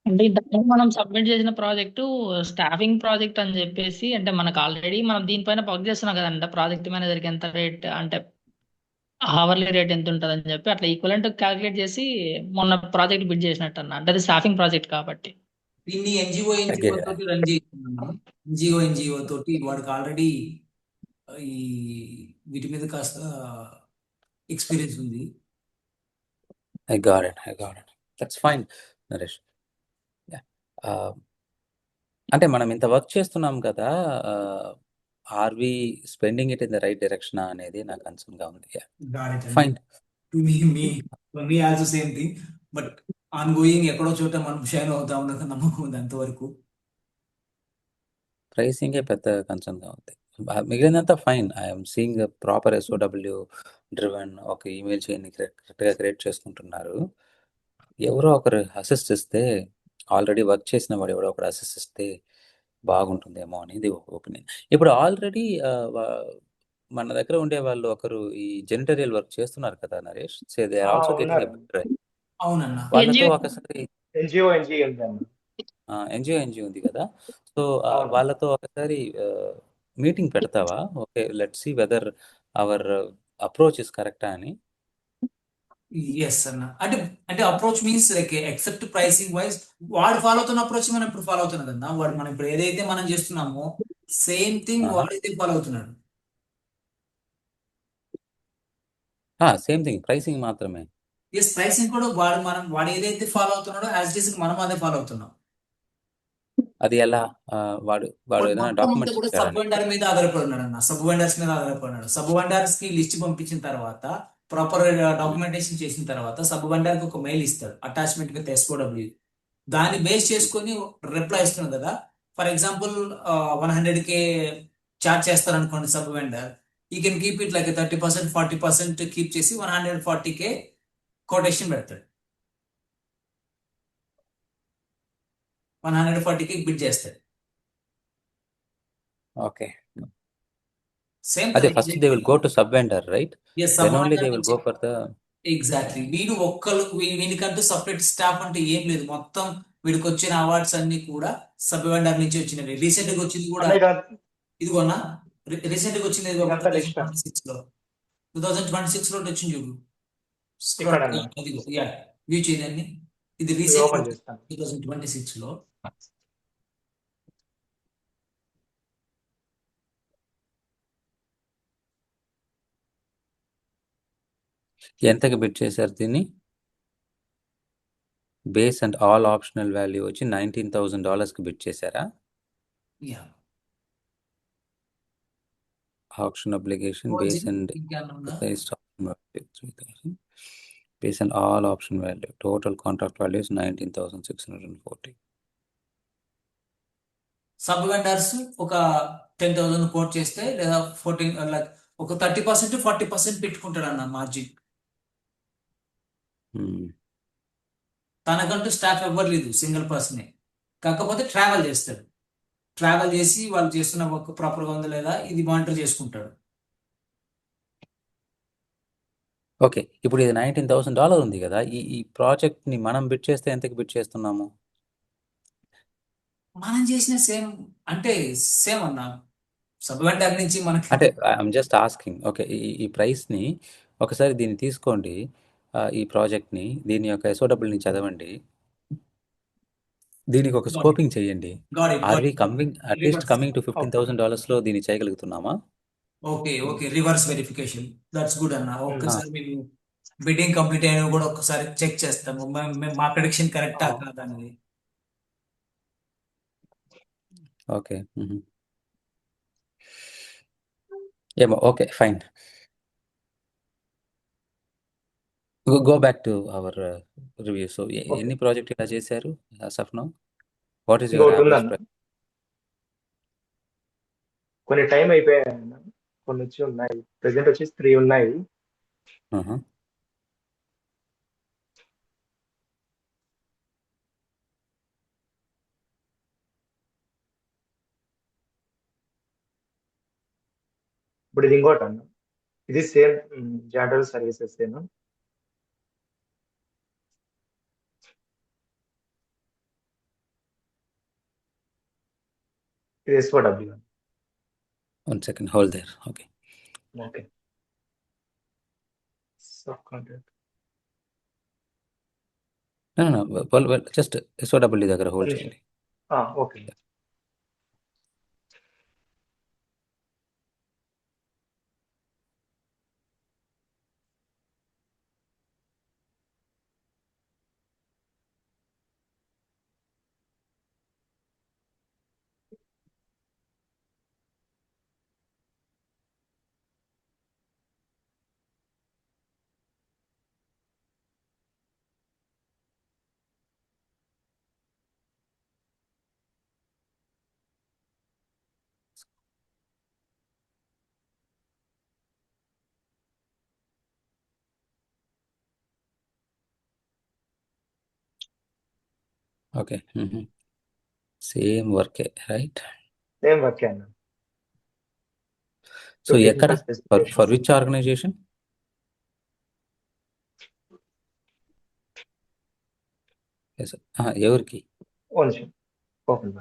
అంటే ఇంతకుముందు మనం సబ్మిట్ చేసిన ప్రాజెక్టు స్టాఫింగ్ ప్రాజెక్ట్ అని చెప్పేసి, అంటే మనకు ఆల్రెడీ మనం దీనిపైన వర్క్ చేస్తున్నాం కదండి, ప్రాజెక్ట్ మేనేజర్కి ఎంత రేట్ అంటే అవర్లీ రేట్ ఎంత ఉంటుంది అని చెప్పి అట్లా ఈక్వలెంట్ క్యాలిక్యులేట్ చేసి మొన్న ప్రాజెక్ట్ బిడ్ చేసినట్టు అన్న. అంటే అది స్టాఫింగ్ ప్రాజెక్ట్ కాబట్టి దీన్ని ఎన్జిఓ తోటి రన్ చేస్తున్నాను. ఎన్జిఓ తోటి వాడికి ఆల్రెడీ ఈ వీటి మీద కాస్త ఎక్స్పీరియన్స్ ఉంది. I got it. That's fine Naresh. అంటే మనం ఇంత వర్క్ చేస్తున్నాం కదా, are we spending it in the right direction అనేది నాకు కన్సర్న్గా ఉంది. Fine. Me also same thing, but on going ఎక్కడో చోట మనం షైన్ అవుతా ఉన్నది నమ్మకం ఉంది అంతవరకు. ప్రైసింగే పెద్ద కన్సర్న్గా ఉంది, మిగిలినంతా fine. I'm seeing proper SOW driven ఒక ఈమెయిల్ చేయని కరెక్ట్గా క్రియేట్ చేసుకుంటున్నారు. ఎవరో ఒకరు అసిస్ట్ ఇస్తే, ఆల్రెడీ వర్క్ చేసిన వాడు ఎవరో ఒకరు అసిస్ట్ ఇస్తే బాగుంటుందేమో అనేది ఒక ఒపీనియన్. ఇప్పుడు ఆల్రెడీ మన దగ్గర ఉండే వాళ్ళు ఒకరు ఈ జెనిటరియల్ వర్క్ చేస్తున్నారు కదా Naresh, so they are also getting a better. అవునన్నా, వాళ్ళతో ఒకసారి ఎన్జిఓ ఎన్జిఓ ఉంది కదా, సో వాళ్ళతో ఒకసారి మీటింగ్ పెడతావా? Okay, let's see whether our approach is కరెక్టా అని. ఎస్ అన్న, అంటే approach means like except pricing wise వాడు ఫాలో అవుతున్న అప్రోచ్ మనం ఇప్పుడు ఫాలో అవుతున్నది అన్న. వాడు మనం ఇప్పుడు ఏదైతే మనం చేస్తున్నామో సేమ్ థింగ్ వాడైతే ఫాలో అవుతున్నాడు. సేమ్ థింగ్, ప్రైసింగ్ మాత్రమే. ఎస్, ప్రైసింగ్ కూడా వాడు ఏదైతే ఫాలో అవుతున్నాడో యాజ్ ఇట్ ఈస్ మనం అదే ఫాలో అవుతున్నాం. అది ఎలా? వాడు ఏదైనా డాక్యుమెంట్స్ కూడా సబ్ వెండర్ మీద ఆధారపడి ఉన్నాడు అన్న. సబ్ వెండర్స్ మీద ఆధారపడినాడు. సబ్ వెండర్స్ కి లిస్ట్ పంపించిన తర్వాత, ప్రాపర్ డాక్యుమెంటేషన్ చేసిన తర్వాత సబ్ వెండర్ కి ఒక మెయిల్ ఇస్తాడు అటాచ్మెంట్ విత్ ఎస్ఓడబ్ల్యూ. దాన్ని బేస్ చేసుకొని రిప్లై ఇస్తున్నాడు కదా. ఫర్ ఎగ్జాంపుల్ 100K చార్జ్ చేస్తారు అనుకోండి sub vendor, he can keep it like 30%, 40% keep చేసి 140K కొటేషన్ పెడతాడు. 140K బిడ్ చేస్తాడు. ఓకే, సేమ్ అదే first they will go to sub vendor, right? Then only they will go for the exactly. వీడికంటూ separate staff అంటే ఏం లేదు. మొత్తం వీడికి వచ్చిన అవార్డ్స్ అన్ని కూడా సబ్ వెండర్ నుంచి వచ్చినవి. రీసెంట్ గా వచ్చింది కూడా ఇదిగోనా, రీసెంట్ గా వచ్చింది 2026 లో వచ్చింది చూడు. వ్యూ చేయండి, ఇది రీసెంట్ 2026 లో. ఎంతకి బిడ్ చేశారు దీన్ని? Base and all optional value వచ్చి $19,000కి బిడ్ చేశారా? Yeah option application OG base and ఇంకేమన్నా ఉందా? Base and all option value total contract value is 19,640. Sub vendors ఒక 10,000 కోట్ చేస్తే లేదా 14 లైక్ ఒక 30% 40% పెట్టుకుంటాడు అన్న మార్జిన్. తనకంటూ స్టాఫ్ ఎవ్వరు లేదు, సింగిల్ పర్సనే. కాకపోతే ట్రావెల్ చేస్తాడు, ట్రావెల్ చేసి వాళ్ళు చేస్తున్న వర్క్ ప్రాపర్గా ఉందా లేదా ఇది మానిటర్ చేసుకుంటాడు. ఓకే, ఇప్పుడు ఇది $19,000 ఉంది కదా, ఈ ప్రాజెక్ట్ని మనం బిడ్ చేస్తే ఎంతకి బిడ్ చేస్తున్నాము? మనం చేసిన సేమ్ అంటే సేమ్ అన్న, సబ్ వెండర్ నుంచి మనకి అంటే ఐఎమ్ జస్ట్ ఆస్కింగ్. ఓకే, ఈ ప్రైస్ని ఒకసారి దీన్ని తీసుకోండి, ఈ ప్రాజెక్ట్ని, దీని యొక్క SOWని చదవండి, దీనికి ఒక స్కోపింగ్ చేయండి. Are we coming at least coming to $15,000లో దీన్ని చేయగలుగుతున్నామా? Okay reverse verification that's good అన్న. ఒక్కసారి మేము బిడ్డింగ్ కంప్లీట్ అయినా కూడా ఒక్కసారి చెక్ చేస్తాము మా ప్రెడిక్షన్ కరెక్టా కాదా అనేది. ఓకే, ఏమో, okay fine. Go back to our review. So ఎన్ని ప్రాజెక్ట్ ఇలా చేశారు as of now? What is your ఇంకొకటి యావరేజ్ ఉందన్న, ప్రైస్? కొన్ని టైం అయిపోయాయి అన్న, కొన్ని వచ్చి ఉన్నాయి. ప్రెసెంట్ వచ్చేసి 3 ఉన్నాయి. ఇప్పుడు ఇది ఇంకోటి అన్న, ఇది సేమ్ జనరల్ సర్వీసెస్ ఏనా? ఇది SOW. One second, hold there. Okay. Okay, sub contract. No. Well, just SOW దగ్గర హోల్డ్ చేయండి. ఓకే. ఓకే, సేమ్ వర్కే, రైట్? సేమ్ వర్కే అన్న. సో ఎక్కడ, ఫర్ విచ్ ఆర్గనైజేషన్? ఎవరికి? ఓపెన్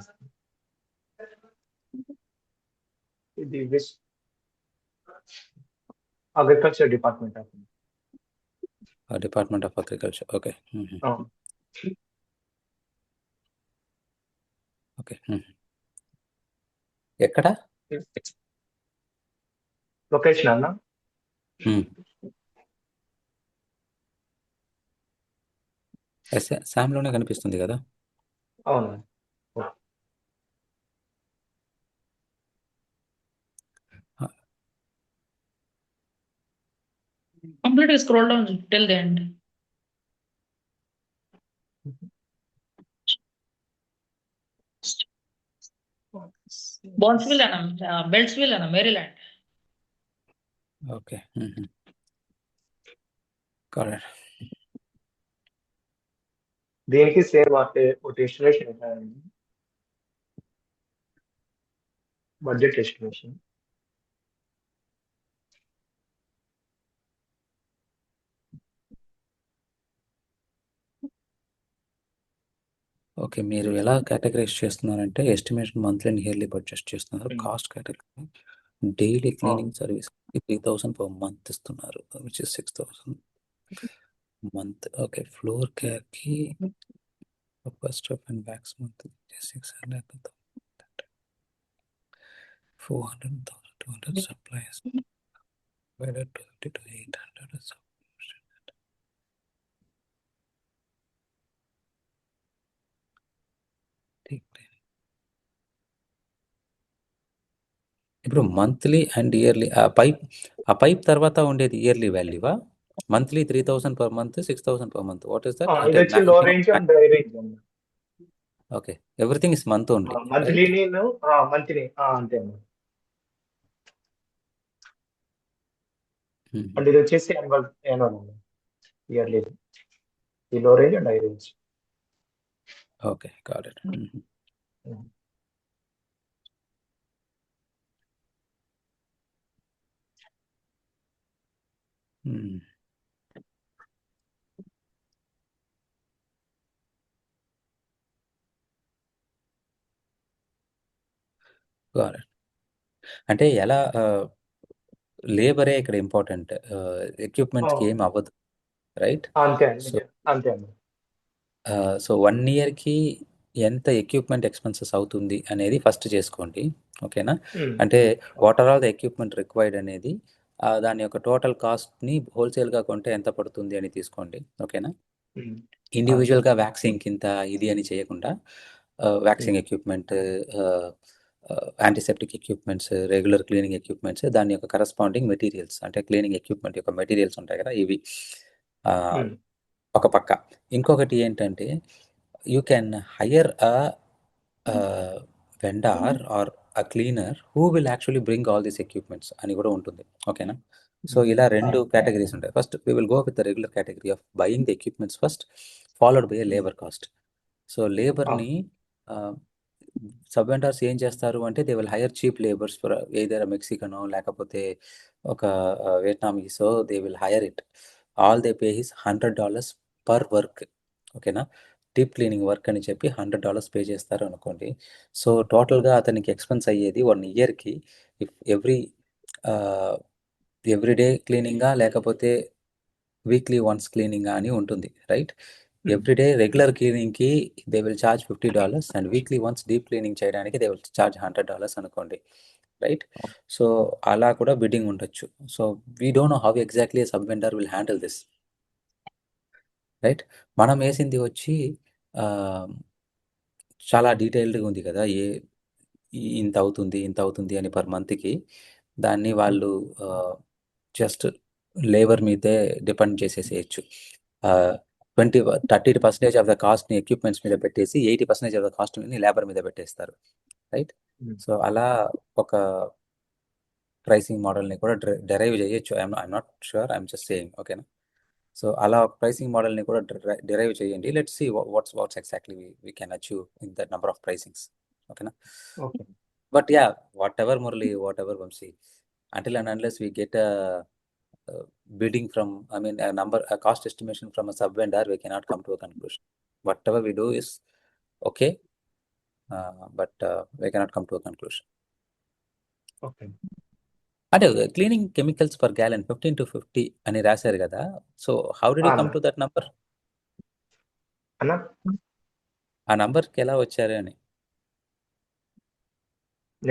ఇది agriculture department of department of agriculture. Okay, okay. ఎక్కడ location అన్న? శామ్లోనే కనిపిస్తుంది కదా? అవును. Completely scroll down till the end. Bonsville and Beltsville and Maryland. Okay, correct. దీనికి సేమ్ అంటే ఒక ఎస్టిమేషన్ బడ్జెట్ ఎస్టిమేషన్. ఓకే, మీరు ఎలా కేటగరైజ్ చేస్తున్నారంటే estimation monthly and yearly budget చేస్తున్నారు. Cost category daily cleaning service 3,000 per month ఇస్తున్నారు, which is 6,000 month. Okay, floor కేర్కి first and backs month 600, 400, 200 supplies, 800. ఇప్పుడు మంత్లీ అండ్ ఇయర్లీ ఆ పైప్ తర్వాత ఉండేది ఇయర్లీ వాల్యూవా? Monthly 3,000 per month, 6,000 per month. What is that? ఇది అంటే వచ్చి low range and high range అన్న. Okay, everything is month only, monthly right? నేను మంత్లీ అంతే అన్న. అండ్ ఇది వచ్చేసి యాన్యువల్ అన్న, ఇయర్లీ. ఈ లో range and high range. Okay, got it. Got it. అంటే ఎలా లేబరే ఇక్కడ ఇంపార్టెంట్, ఎక్విప్మెంట్స్కి ఏం అవ్వదు, రైట్? అంతే సో అండి, అంతే అన్న. సో 1 ఇయర్కి ఎంత ఎక్విప్మెంట్ ఎక్స్పెన్సెస్ అవుతుంది అనేది ఫస్ట్ చేసుకోండి, ఓకేనా? అంటే what are all the equipment required అనేది దాని యొక్క టోటల్ కాస్ట్ని హోల్సేల్గా కొంటే ఎంత పడుతుంది అని తీసుకోండి, ఓకేనా? ఇండివిజువల్గా వ్యాక్సింగ్కి ఇంత ఇది అని చేయకుండా waxing equipment, antiseptic equipments, regular cleaning equipments, దాని యొక్క కరస్పాండింగ్ మెటీరియల్స్, అంటే క్లీనింగ్ ఎక్విప్మెంట్ యొక్క మెటీరియల్స్ ఉంటాయి కదా, ఇవి ఒక పక్క. ఇంకొకటి ఏంటంటే you can hire a vendor or a cleaner who will actually bring all these equipments అని కూడా ఉంటుంది, ఓకేనా? సో ఇలా 2 కేటగిరీస్ ఉంటాయి. First we will go with the regular category of buying the equipments first, followed by labour cost. So లేబర్ని sub vendors ఏం చేస్తారు అంటే they will hire cheap labours for ఏదైనా మెక్సికనో లేకపోతే ఒక వియట్నామీసో, they will hire it. All they pay is $100 per work, ఓకేనా? Deep cleaning work అని చెప్పి $100 పే చేస్తారు అనుకోండి. సో టోటల్గా అతనికి ఎక్స్పెన్స్ అయ్యేది 1 ఇయర్కి ఎవ్రీడే క్లీనింగా లేకపోతే వీక్లీ వన్స్ క్లీనింగా అని ఉంటుంది, రైట్? ఎవ్రీడే రెగ్యులర్ క్లీనింగ్కి they will charge $50 and weekly once deep cleaning చేయడానికి దే విల్ ఛార్జ్ $100 అనుకోండి, రైట్? సో అలా కూడా బిడ్డింగ్ ఉండొచ్చు. So we don't know how exactly sub vendor will handle this, right? మనం వేసింది వచ్చి చాలా డీటెయిల్డ్గా ఉంది కదా, ఇంత అవుతుంది అని పర్ మంత్కి. దాన్ని వాళ్ళు జస్ట్ లేబర్ మీదే డిపెండ్ చేసేసేయచ్చు. 30% ఆఫ్ ద కాస్ట్ని ఎక్విప్మెంట్స్ మీద పెట్టేసి 80% ఆఫ్ ద కాస్ట్ని లేబర్ మీద పెట్టేస్తారు, రైట్? సో అలా ఒక ప్రైసింగ్ మోడల్ని కూడా డెరైవ్ చేయొచ్చు. I'm not sure, I'm just saying, ఓకేనా? సో అలా ఒక ప్రైసింగ్ మోడల్ని కూడా డెరైవ్ చేయండి. Let's see what's exactly we can achieve in that number of pricings, ఓకేనా? But yeah, whatever Murali, whatever Vamshi, until and unless we get a bidding from, a cost estimation from a sub vendor, we cannot come to a conclusion. Whatever we do is okay, but we cannot come to a conclusion. Okay. అంటే cleaning chemicals per gallon 15 to 50 అని రాశారు కదా, so how did you come to that number? అన్న ఆ నంబర్కి ఎలా వచ్చారు అని?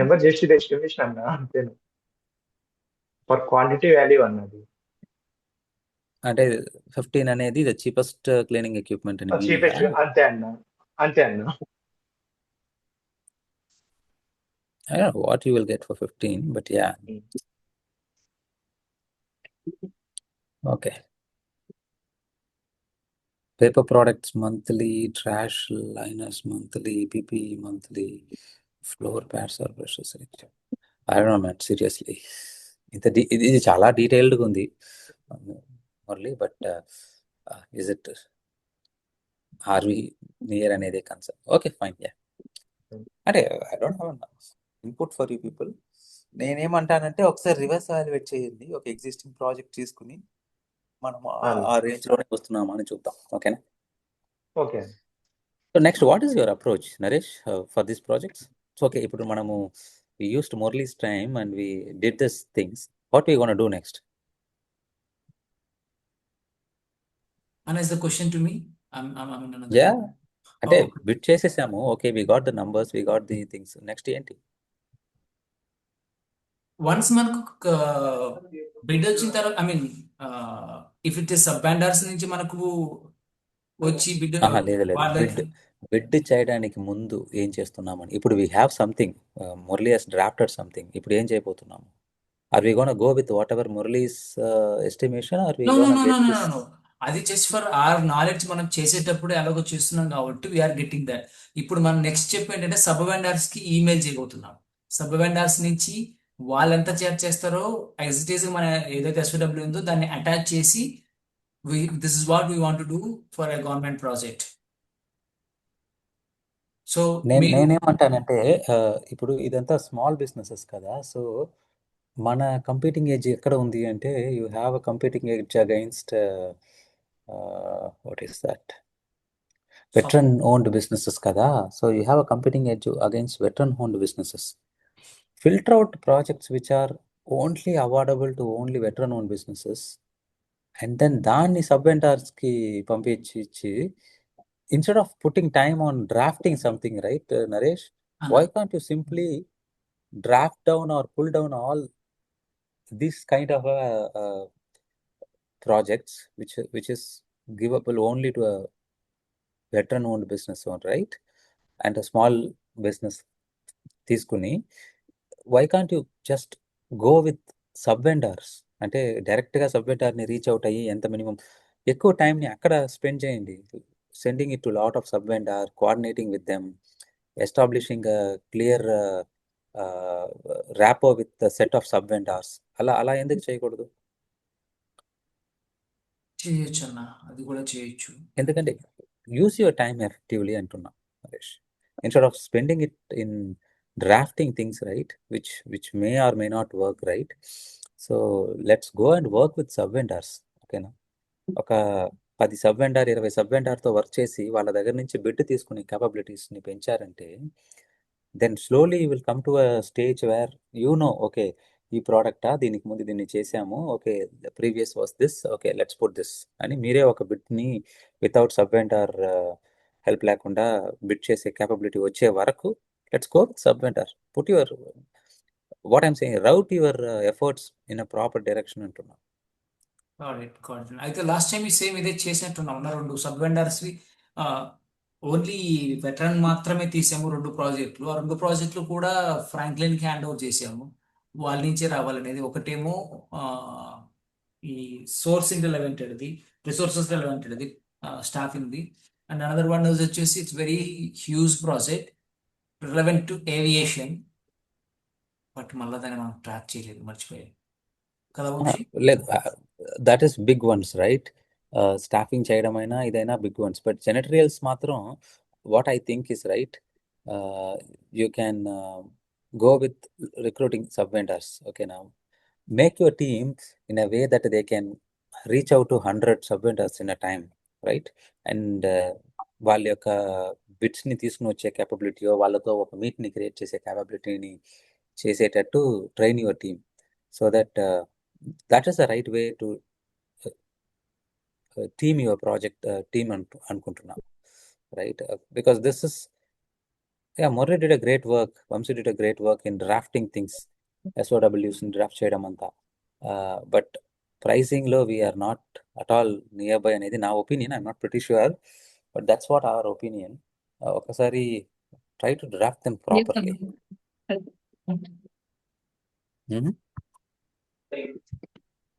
నెంబర్ జస్ట్ ఇది ఎస్టిమేషన్ అన్న, అంతే. ఫర్ క్వాంటిటీ వాల్యూ అన్నది. అంటే 15 అనేది ద చీపెస్ట్ క్లీనింగ్ ఎక్విప్మెంట్ అని చీపెస్ట్, అంతే అన్న, అంతే అన్న. I don't know what you will get for 15, but yeah. Okay. Paper products monthly, trash liners monthly, PPE monthly, floor pads or brushes. I don't know, man, seriously. ఇది చాలా డీటెయిల్డ్గా ఉంది only, but is it, are we near అనేది కన్సర్న్? Okay, fine, yeah. అంటే I don't have input for you people. నేనేమంటానంటే ఒకసారి reverse valuate చేయండి, ఒక ఎగ్జిస్టింగ్ ప్రాజెక్ట్ తీసుకుని మనం ఆ రేంజ్లోనే వస్తున్నామా అని చూద్దాం, ఓకేనా? Okay. So next, what is your approach Naresh for these projects? So okay, ఇప్పుడు మనము we used Murali's time and we did this things. What we gonna do next? And is the question to me? I'm in another. Yeah. అంటే Oh. Bid చేసేసాము, okay, we got the numbers, we got the things. Next ఏంటి? Once మనకు bid వచ్చిన తర్వాత, if it is sub vendors నుంచి మనకు వచ్చి bid లేదు, బిడ్ బిడ్ చేయడానికి ముందు ఏం చేస్తున్నామని. ఇప్పుడు we have something, Murali he's drafted something. ఇప్పుడు ఏం చేయబోతున్నాము? Are we gonna go with whatever Murali's estimation, are we no no gonna no no get no this? No అది జస్ట్ ఫర్ ఆర్ నాలెడ్జ్. మనం చేసేటప్పుడు ఎలాగో చేస్తున్నాం కాబట్టి వీఆర్ గెట్టింగ్ దట్. ఇప్పుడు మనం నెక్స్ట్ స్టెప్ ఏంటంటే సబ్ వెండర్స్ కి ఈమెయిల్ చేయబోతున్నాం. సబ్ వెండర్స్ నుంచి వాళ్ళు ఎంత చార్జ్ చేస్తారో ఎగ్జిటీస్ మన ఏదైతే ఎస్ఓడబ్ల్యూ ఉందో దాన్ని అటాచ్ చేసి this is what we want to do for a government project. So మీరు నేనేమంటానంటే ఇప్పుడు ఇదంతా స్మాల్ బిజినెసెస్ కదా. సో మన కంపీటింగ్ ఎడ్జ్ ఎక్కడ ఉంది అంటే, you have a competing edge against what is that, veteran owned businesses kada. So you have a competing edge against veteran owned businesses. Filter out projects which are only awardable to only veteran owned businesses, and then దాన్ని sub vendors కి పంపించి, instead of putting time on drafting something, right, Naresh, why can't you simply draft down or pull down all this kind of projects which is givable only to a veteran owned business owner, right, and a small business తీసుకుని, why can't you just go with sub vendors? అంటే డైరెక్ట్గా sub వెండర్ని reach out అయ్యి ఎంత minimum ఎక్కువ టైంని అక్కడ spend చేయండి. Sending it to lot of sub vendor, coordinating with them, establishing clear rapport with set of sub vendors. అలా ఎందుకు చేయకూడదు? చేయొచ్చు అన్న, అది కూడా చేయొచ్చు. ఎందుకంటే యూస్ యువర్ టైం ఎఫెక్టివ్లీ అంటున్నా Naresh, instead of spending it in drafting things, right, which may or may not work, right? So let's go and work with sub vendors. ఓకేనా, ఒక 10 సబ్ వెండర్ 20 సబ్ వెండర్తో వర్క్ చేసి వాళ్ళ దగ్గర నుంచి బిడ్ తీసుకుని క్యాపబిలిటీస్ని పెంచారంటే, then slowly you will come to a stage where you know, okay ఈ ప్రోడక్టా, దీనికి ముందు దీన్ని చేసాము, okay previous was this, okay let's put this అని మీరే ఒక బిడ్ని వితౌట్ సబ్ వెండర్ హెల్ప్ లేకుండా బిడ్ చేసే క్యాపబిలిటీ వచ్చే వరకు let's go with sub vendor. Put your, what I'm saying, route your efforts in a proper direction అంటున్నా. అయితే లాస్ట్ టైం ఈ సేమ్ ఇదే చేసినట్టున్నాం అన్న. 2 సబ్ వెండర్స్ ఓన్లీ వెటరన్ మాత్రమే తీసాము 2 ప్రాజెక్టులు. ఆ 2 ప్రాజెక్టులు కూడా ఫ్రాంక్లిన్ కి హ్యాండ్ ఓవర్ చేసాము. వాళ్ళ నుంచే రావాలనేది. ఒకటేమో ఈ సోర్సింగ్ రిలవెంటెడ్ది, రిసోర్సెస్ రిలవెంటెడ్ది, స్టాఫింగ్ది. అండ్ అనదర్ వన్ వచ్చేసి it's very huge project relevant to aviation. But మళ్ళీ దాన్ని మనం ట్రాక్ చేయలేదు, మర్చిపోయాం కదా వంశీ? లేదు, that is big ones, right? Staffing చేయడం అయినా ఇదైనా బిగ్ వన్స్. బట్ జెనటరియల్స్ మాత్రం what I think is right, you can go with recruiting sub vendors. ఓకేనా, make your team in a way that they can reach out to 100 sub vendors in a time, right? And వాళ్ళ యొక్క బిట్స్ని తీసుకుని వచ్చే క్యాపబిలిటీయో, వాళ్ళతో ఒక మీట్ని create చేసే క్యాపబిలిటీని చేసేటట్టు train your team. So that that is the right way to team your project team అనుకుంటున్నా, right? Because this is, yeah, Murray did a great work, Vamsi did a great work in drafting things, SOWs in draft చేయడం అంతా. But pricing లో we are not at all nearby అనేది నా opinion. I'm not pretty sure, but that's what our opinion. ఒకసారి try to draft them properly.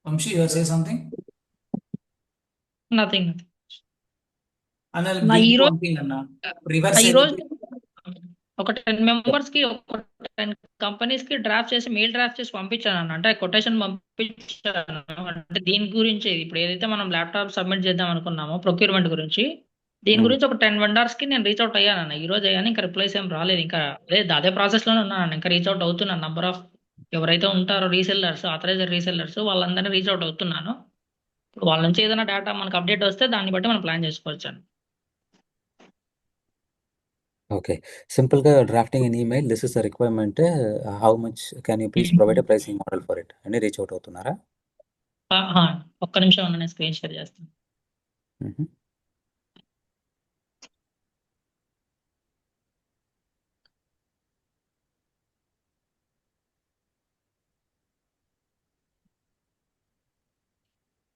Vamshi, you say something? Nothing. అన్న ఈ రోజు one thing అన్న, రివర్స్ ఈ రోజు ఒక 10 మెంబర్స్ కి, ఒక 10 కంపెనీస్ కి డ్రాఫ్ట్ చేసి, మెయిల్ డ్రాఫ్ట్ చేసి పంపించాను అన్న. అంటే కొటేషన్ పంపించాను. అంటే దీని గురించి, ఇప్పుడు ఏదైతే మనం ల్యాప్టాప్ సబ్మిట్ చేద్దాం అనుకున్నామో ప్రొక్యూర్మెంట్ గురించి, దీని గురించి ఒక 10 వెండర్స్ కి నేను రీచ్ అవుట్ అయ్యానన్న. ఈ రోజు అయ్యాను, ఇంకా రిప్లైస్ ఏం రాలేదు. ఇంకా అదే ప్రాసెస్ లోనే ఉన్నాను. ఇంకా రీచ్ అవుట్ అవుతున్నాను. నంబర్ ఆఫ్ ఎవరైతే ఉంటారో రీసెల్లర్స్, ఆథరైజర్ రీసెల్లర్స్, వాళ్ళందరినీ రీచ్ అవుట్ అవుతున్నాను. ఇప్పుడు వాళ్ళ నుంచి ఏదైనా డేటా మనకు అప్డేట్ వస్తే దాన్ని బట్టి మనం ప్లాన్ చేసుకోవచ్చు అండి. ఓకే, సింపుల్గా drafting in email, this is a requirement, how much can you please provide a pricing model for it అని రీచ్ అవుట్ అవుతున్నారా? ఒక్క నిమిషం ఉన్న, నేను స్క్రీన్ షేర్ చేస్తాను.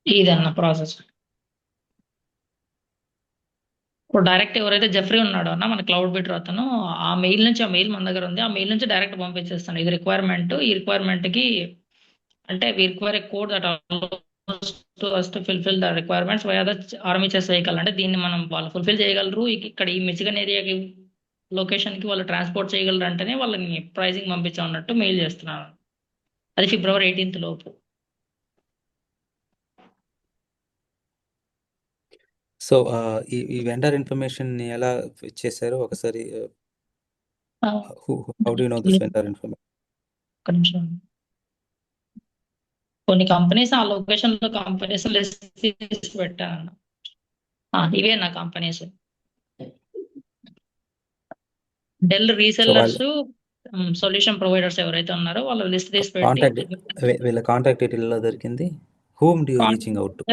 ఇదన్న ప్రాసెస్. ఇప్పుడు డైరెక్ట్ ఎవరైతే జెఫ్రీ ఉన్నాడో అన్న మన క్లౌడ్ బిటర్ అతను ఆ మెయిల్ నుంచి ఆ మెయిల్ మన దగ్గర ఉంది ఆ మెయిల్ నుంచి డైరెక్ట్ పంపించేస్తాను ఇది రిక్వైర్మెంట్ ఈ రిక్వైర్మెంట్ కి అంటే we require a code that to fulfil the requirements why the army chess vehicle అంటే దీన్ని మనం వాళ్ళు ఫుల్ఫిల్ చేయగలరు ఇక్కడ ఈ మిచిగన్ ఏరియాకి లొకేషన్ కి వాళ్ళు ట్రాన్స్పోర్ట్ చేయగలరు అంటేనే వాళ్ళని ప్రైజింగ్ పంపించామన్నట్టు మెయిల్ చేస్తున్నాను అది ఫిబ్రవరి 18th లోపు సో ఈ వెండర్ ఇన్ఫర్మేషన్ ఎలా ఇచ్చేసారో ఒకసారి how do you know this vendor information? ఒక్క నిమిషం కొన్ని కంపెనీస్ ఆ లొకేషన్ లో కంపెనీస్ లిస్ట్ తీసి పెట్టాను ఇవే నా companies Dell so resellers solution providers ఎవరైతే ఉన్నారో వాళ్ళ లిస్ట్ తీసి కాంటాక్ట్ పెట్టి వీళ్ళ కాంటాక్ట్ డీటెయిల్ ఎలా దొరికింది? Whom do you reaching out to?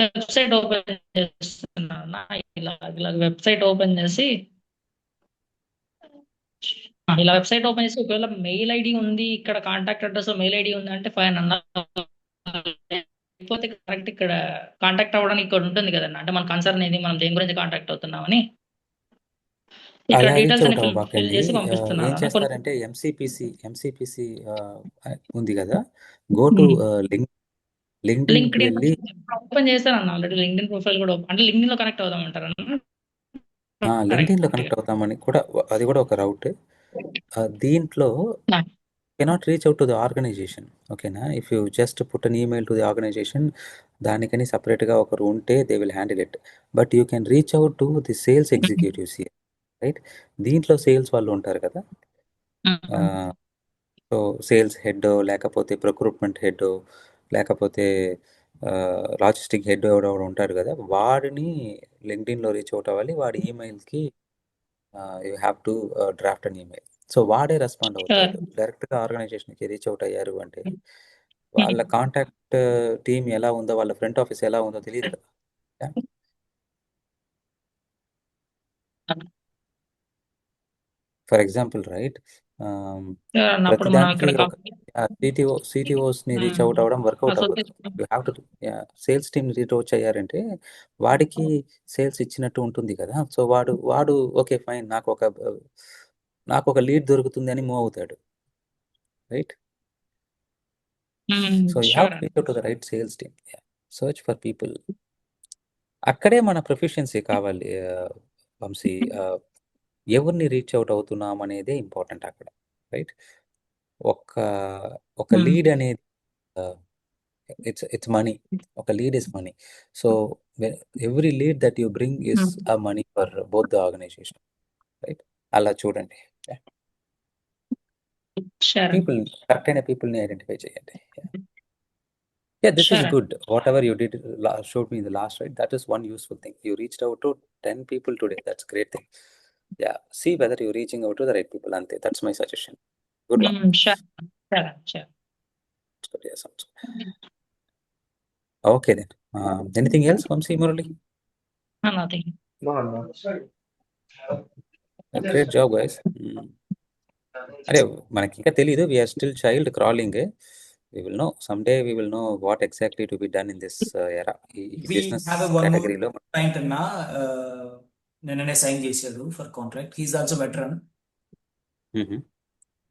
Website open చేస్తున్నా ఇలా వెబ్సైట్ ఓపెన్ చేసి ఇలా వెబ్సైట్ ఓపెన్ చేసి ఒకవేళ మెయిల్ ఐడి ఉంది ఇక్కడ కాంటాక్ట్ అడ్రస్ మెయిల్ ఐడి ఉంది అంటే ఫైన్ అన్న లేకపోతే కరెక్ట్ ఇక్కడ కాంటాక్ట్ అవ్వడానికి ఇక్కడ ఉంటుంది కదండి అంటే మన కన్సర్న్ ఏది మనం దేని గురించి కాంటాక్ట్ అవుతున్నామని ఇక్కడ అలా రీచ్ డీటెయిల్స్ అవుట్ అన్ని ఫిల్ అవ్వబాకండి. చేసి ఏం పంపిస్తున్నాను చేస్తారంటే ఎంసీపీసీ ఉంది కదా, గో టు లింక్డ్ఇన్కి లింక్డ్ వెళ్ళి ఓపెన్ చేశాను ఆల్రెడీ లింక్డ్ ప్రొఫైల్ కూడా అంటే లింక్డ్ లో కనెక్ట్ అవుదామంటారు లింక్డ్ఇన్లో కనెక్ట్ అవుతామని కూడా అది కూడా ఒక రౌట్. దీంట్లో cannot reach out to the organization, ఓకేనా? If you just put an email to the organization దానికని సపరేట్గా ఒకరు ఉంటే they will handle it. But you can reach out to the sales executives here, right? దీంట్లో sales వాళ్ళు ఉంటారు కదా, so sales head లేకపోతే ప్రొక్రూట్మెంట్ హెడ్ లేకపోతే లాజిస్టిక్ హెడ్ ఎవడో ఉంటాడు కదా, వాడిని లింక్డ్ఇన్లో రీచ్ అవుట్ అవ్వాలి. వాడి ఈమెయిల్కి you have to draft an email. So వాడే రెస్పాండ్ అవుతాడు. డైరెక్ట్గా ఆర్గనైజేషన్కి రీచ్ అవుట్ అయ్యారు అంటే వాళ్ళ కాంటాక్ట్ టీమ్ ఎలా ఉందో, వాళ్ళ ఫ్రంట్ ఆఫీస్ ఎలా ఉందో తెలియదు కదా. ఫర్ ఎగ్జాంపుల్ రైట్, అప్పుడు మనం ప్రతిదానికి ఇక్కడ ఒక సిటిఓస్ని రీచ్ అవుట్ అవ్వడం వర్కౌట్ అవ్వదు. You have to sales team reach out అయ్యారంటే వాడికి సేల్స్ ఇచ్చినట్టు ఉంటుంది కదా. సో వాడు ఓకే ఫైన్ నాకు ఒక లీడ్ దొరుకుతుంది అని మూవ్ అవుతాడు, right? So you have to reach out to the right sales team, search for people. అక్కడే మన ప్రొఫిషియన్సీ కావాలి వంశీ. ఎవరిని రీచ్ అవుట్ అవుతున్నాం అనేదే ఇంపార్టెంట్ అక్కడ, రైట్? ఒక లీడ్ అనేది ఇట్స్ మనీ. ఒక lead is money. So every lead that you bring is a money for both the organisation, right? అలా చూడండి. పీపుల్ కరెక్ట్ అయిన పీపుల్ని ఐడెంటిఫై చేయండి. This is good. Whatever you did showed me in the last, right? That is one useful thing. You reached out to 10 people today. That's a great thing. Yeah. See whether you're reaching out to the right people. Ante. That's my suggestion. Good luck. Sure. Yes, okay then. Anything else, Vamsi Murali? Nothing. No. Great job, guys. అరే మనకి ఇంకా తెలీదు. We are still child crawling. We will know someday. We will know what exactly to be done in this era. We have a one more client అన్న నిన్ననే sign చేశాడు for contract. He's also veteran.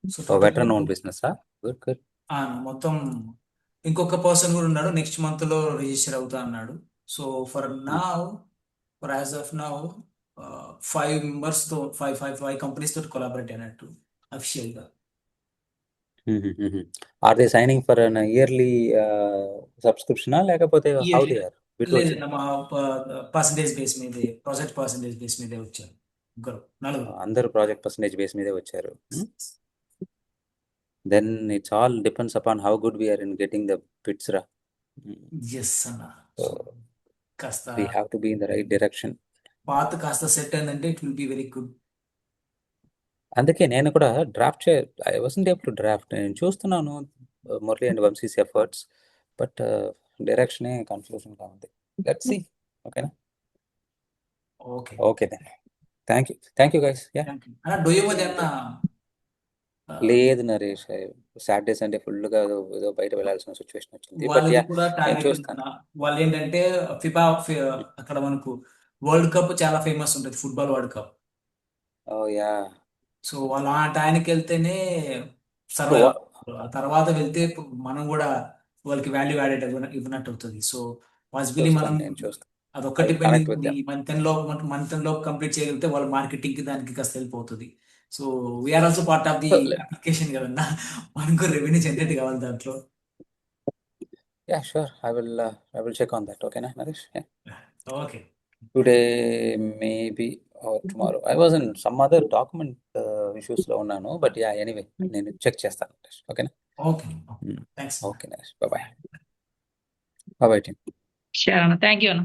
So veteran own business. Good. మొత్తం ఇంకొక person కూడా ఉన్నాడు, next month లో register అవుతా అన్నాడు. So for as of now 5 members తో 5 కంపెనీస్ తోటి కొలాబరేట్ అయినట్టు అఫీషియల్ గా. Are they signing for an yearly subscription లేకపోతే how they are? Percentage base మీదే, ప్రాజెక్ట్ పర్సంటేజ్ బేస్ మీదే వచ్చారు. నలుగురు అందరూ ప్రాజెక్ట్ పర్సంటేజ్ బేస్ మీదే వచ్చారు. Then it's all depends upon how good we are in getting the bits, ra. Yes, అన్న. So we have to be in the right direction. పాత కాస్త సెట్ అయిందంటే it will be very good. అందుకే నేను కూడా I wasn't able to draft. నేను చూస్తున్నాను Murali and Vamshi's efforts, but డైరెక్షనే కన్ఫ్యూజన్గా ఉంది. Let's see. ఓకేనా? Okay then. Thank you guys. లేదు నరేష్, సాటర్డే సండే ఫుల్గా ఏదో బయట వెళ్ళాల్సిన సిచ్యువేషన్ వచ్చింది. బట్ కూడా నేను చూస్తాను. వాళ్ళు ఏంటంటే ఫిబా అక్కడ మనకు వరల్డ్ కప్ చాలా ఫేమస్ ఉంటుంది, ఫుట్బాల్ వరల్డ్ కప్. ఓ యా. సో వాళ్ళు ఆ టైంకి వెళ్తేనే సో సర్వైవ్ ఆ తర్వాత వెళ్తే మనం కూడా వాళ్ళకి వాల్యూ యాడెడ్ ఇవ్వనట్టు అవుతుంది. సో పాసిబిలీ మనం నేను చూస్తాను. అదొక్కటి I connect with ఈ మంత్ లో కంప్లీట్ చేయగలిగితే వాళ్ళ మార్కెటింగ్ కి దానికి కాస్త హెల్ప్ అవుతుంది. So we are also part of the So, application కదన్నా, మనకు రెవెన్యూ జనరేట్ కావాలి దాంట్లో. yeah, sure. I will check on that. Okay, na, Naresh? Yeah. Okay Today, maybe, or tomorrow. I was in some other document issues లో ఉన్నాను. But yeah, anyway, నేను check చేస్తాను. ఓకేనా? Okay thanks. Okay, Naresh. Bye-bye. Bye-bye, team. Sure అన్న, thank you అన్న.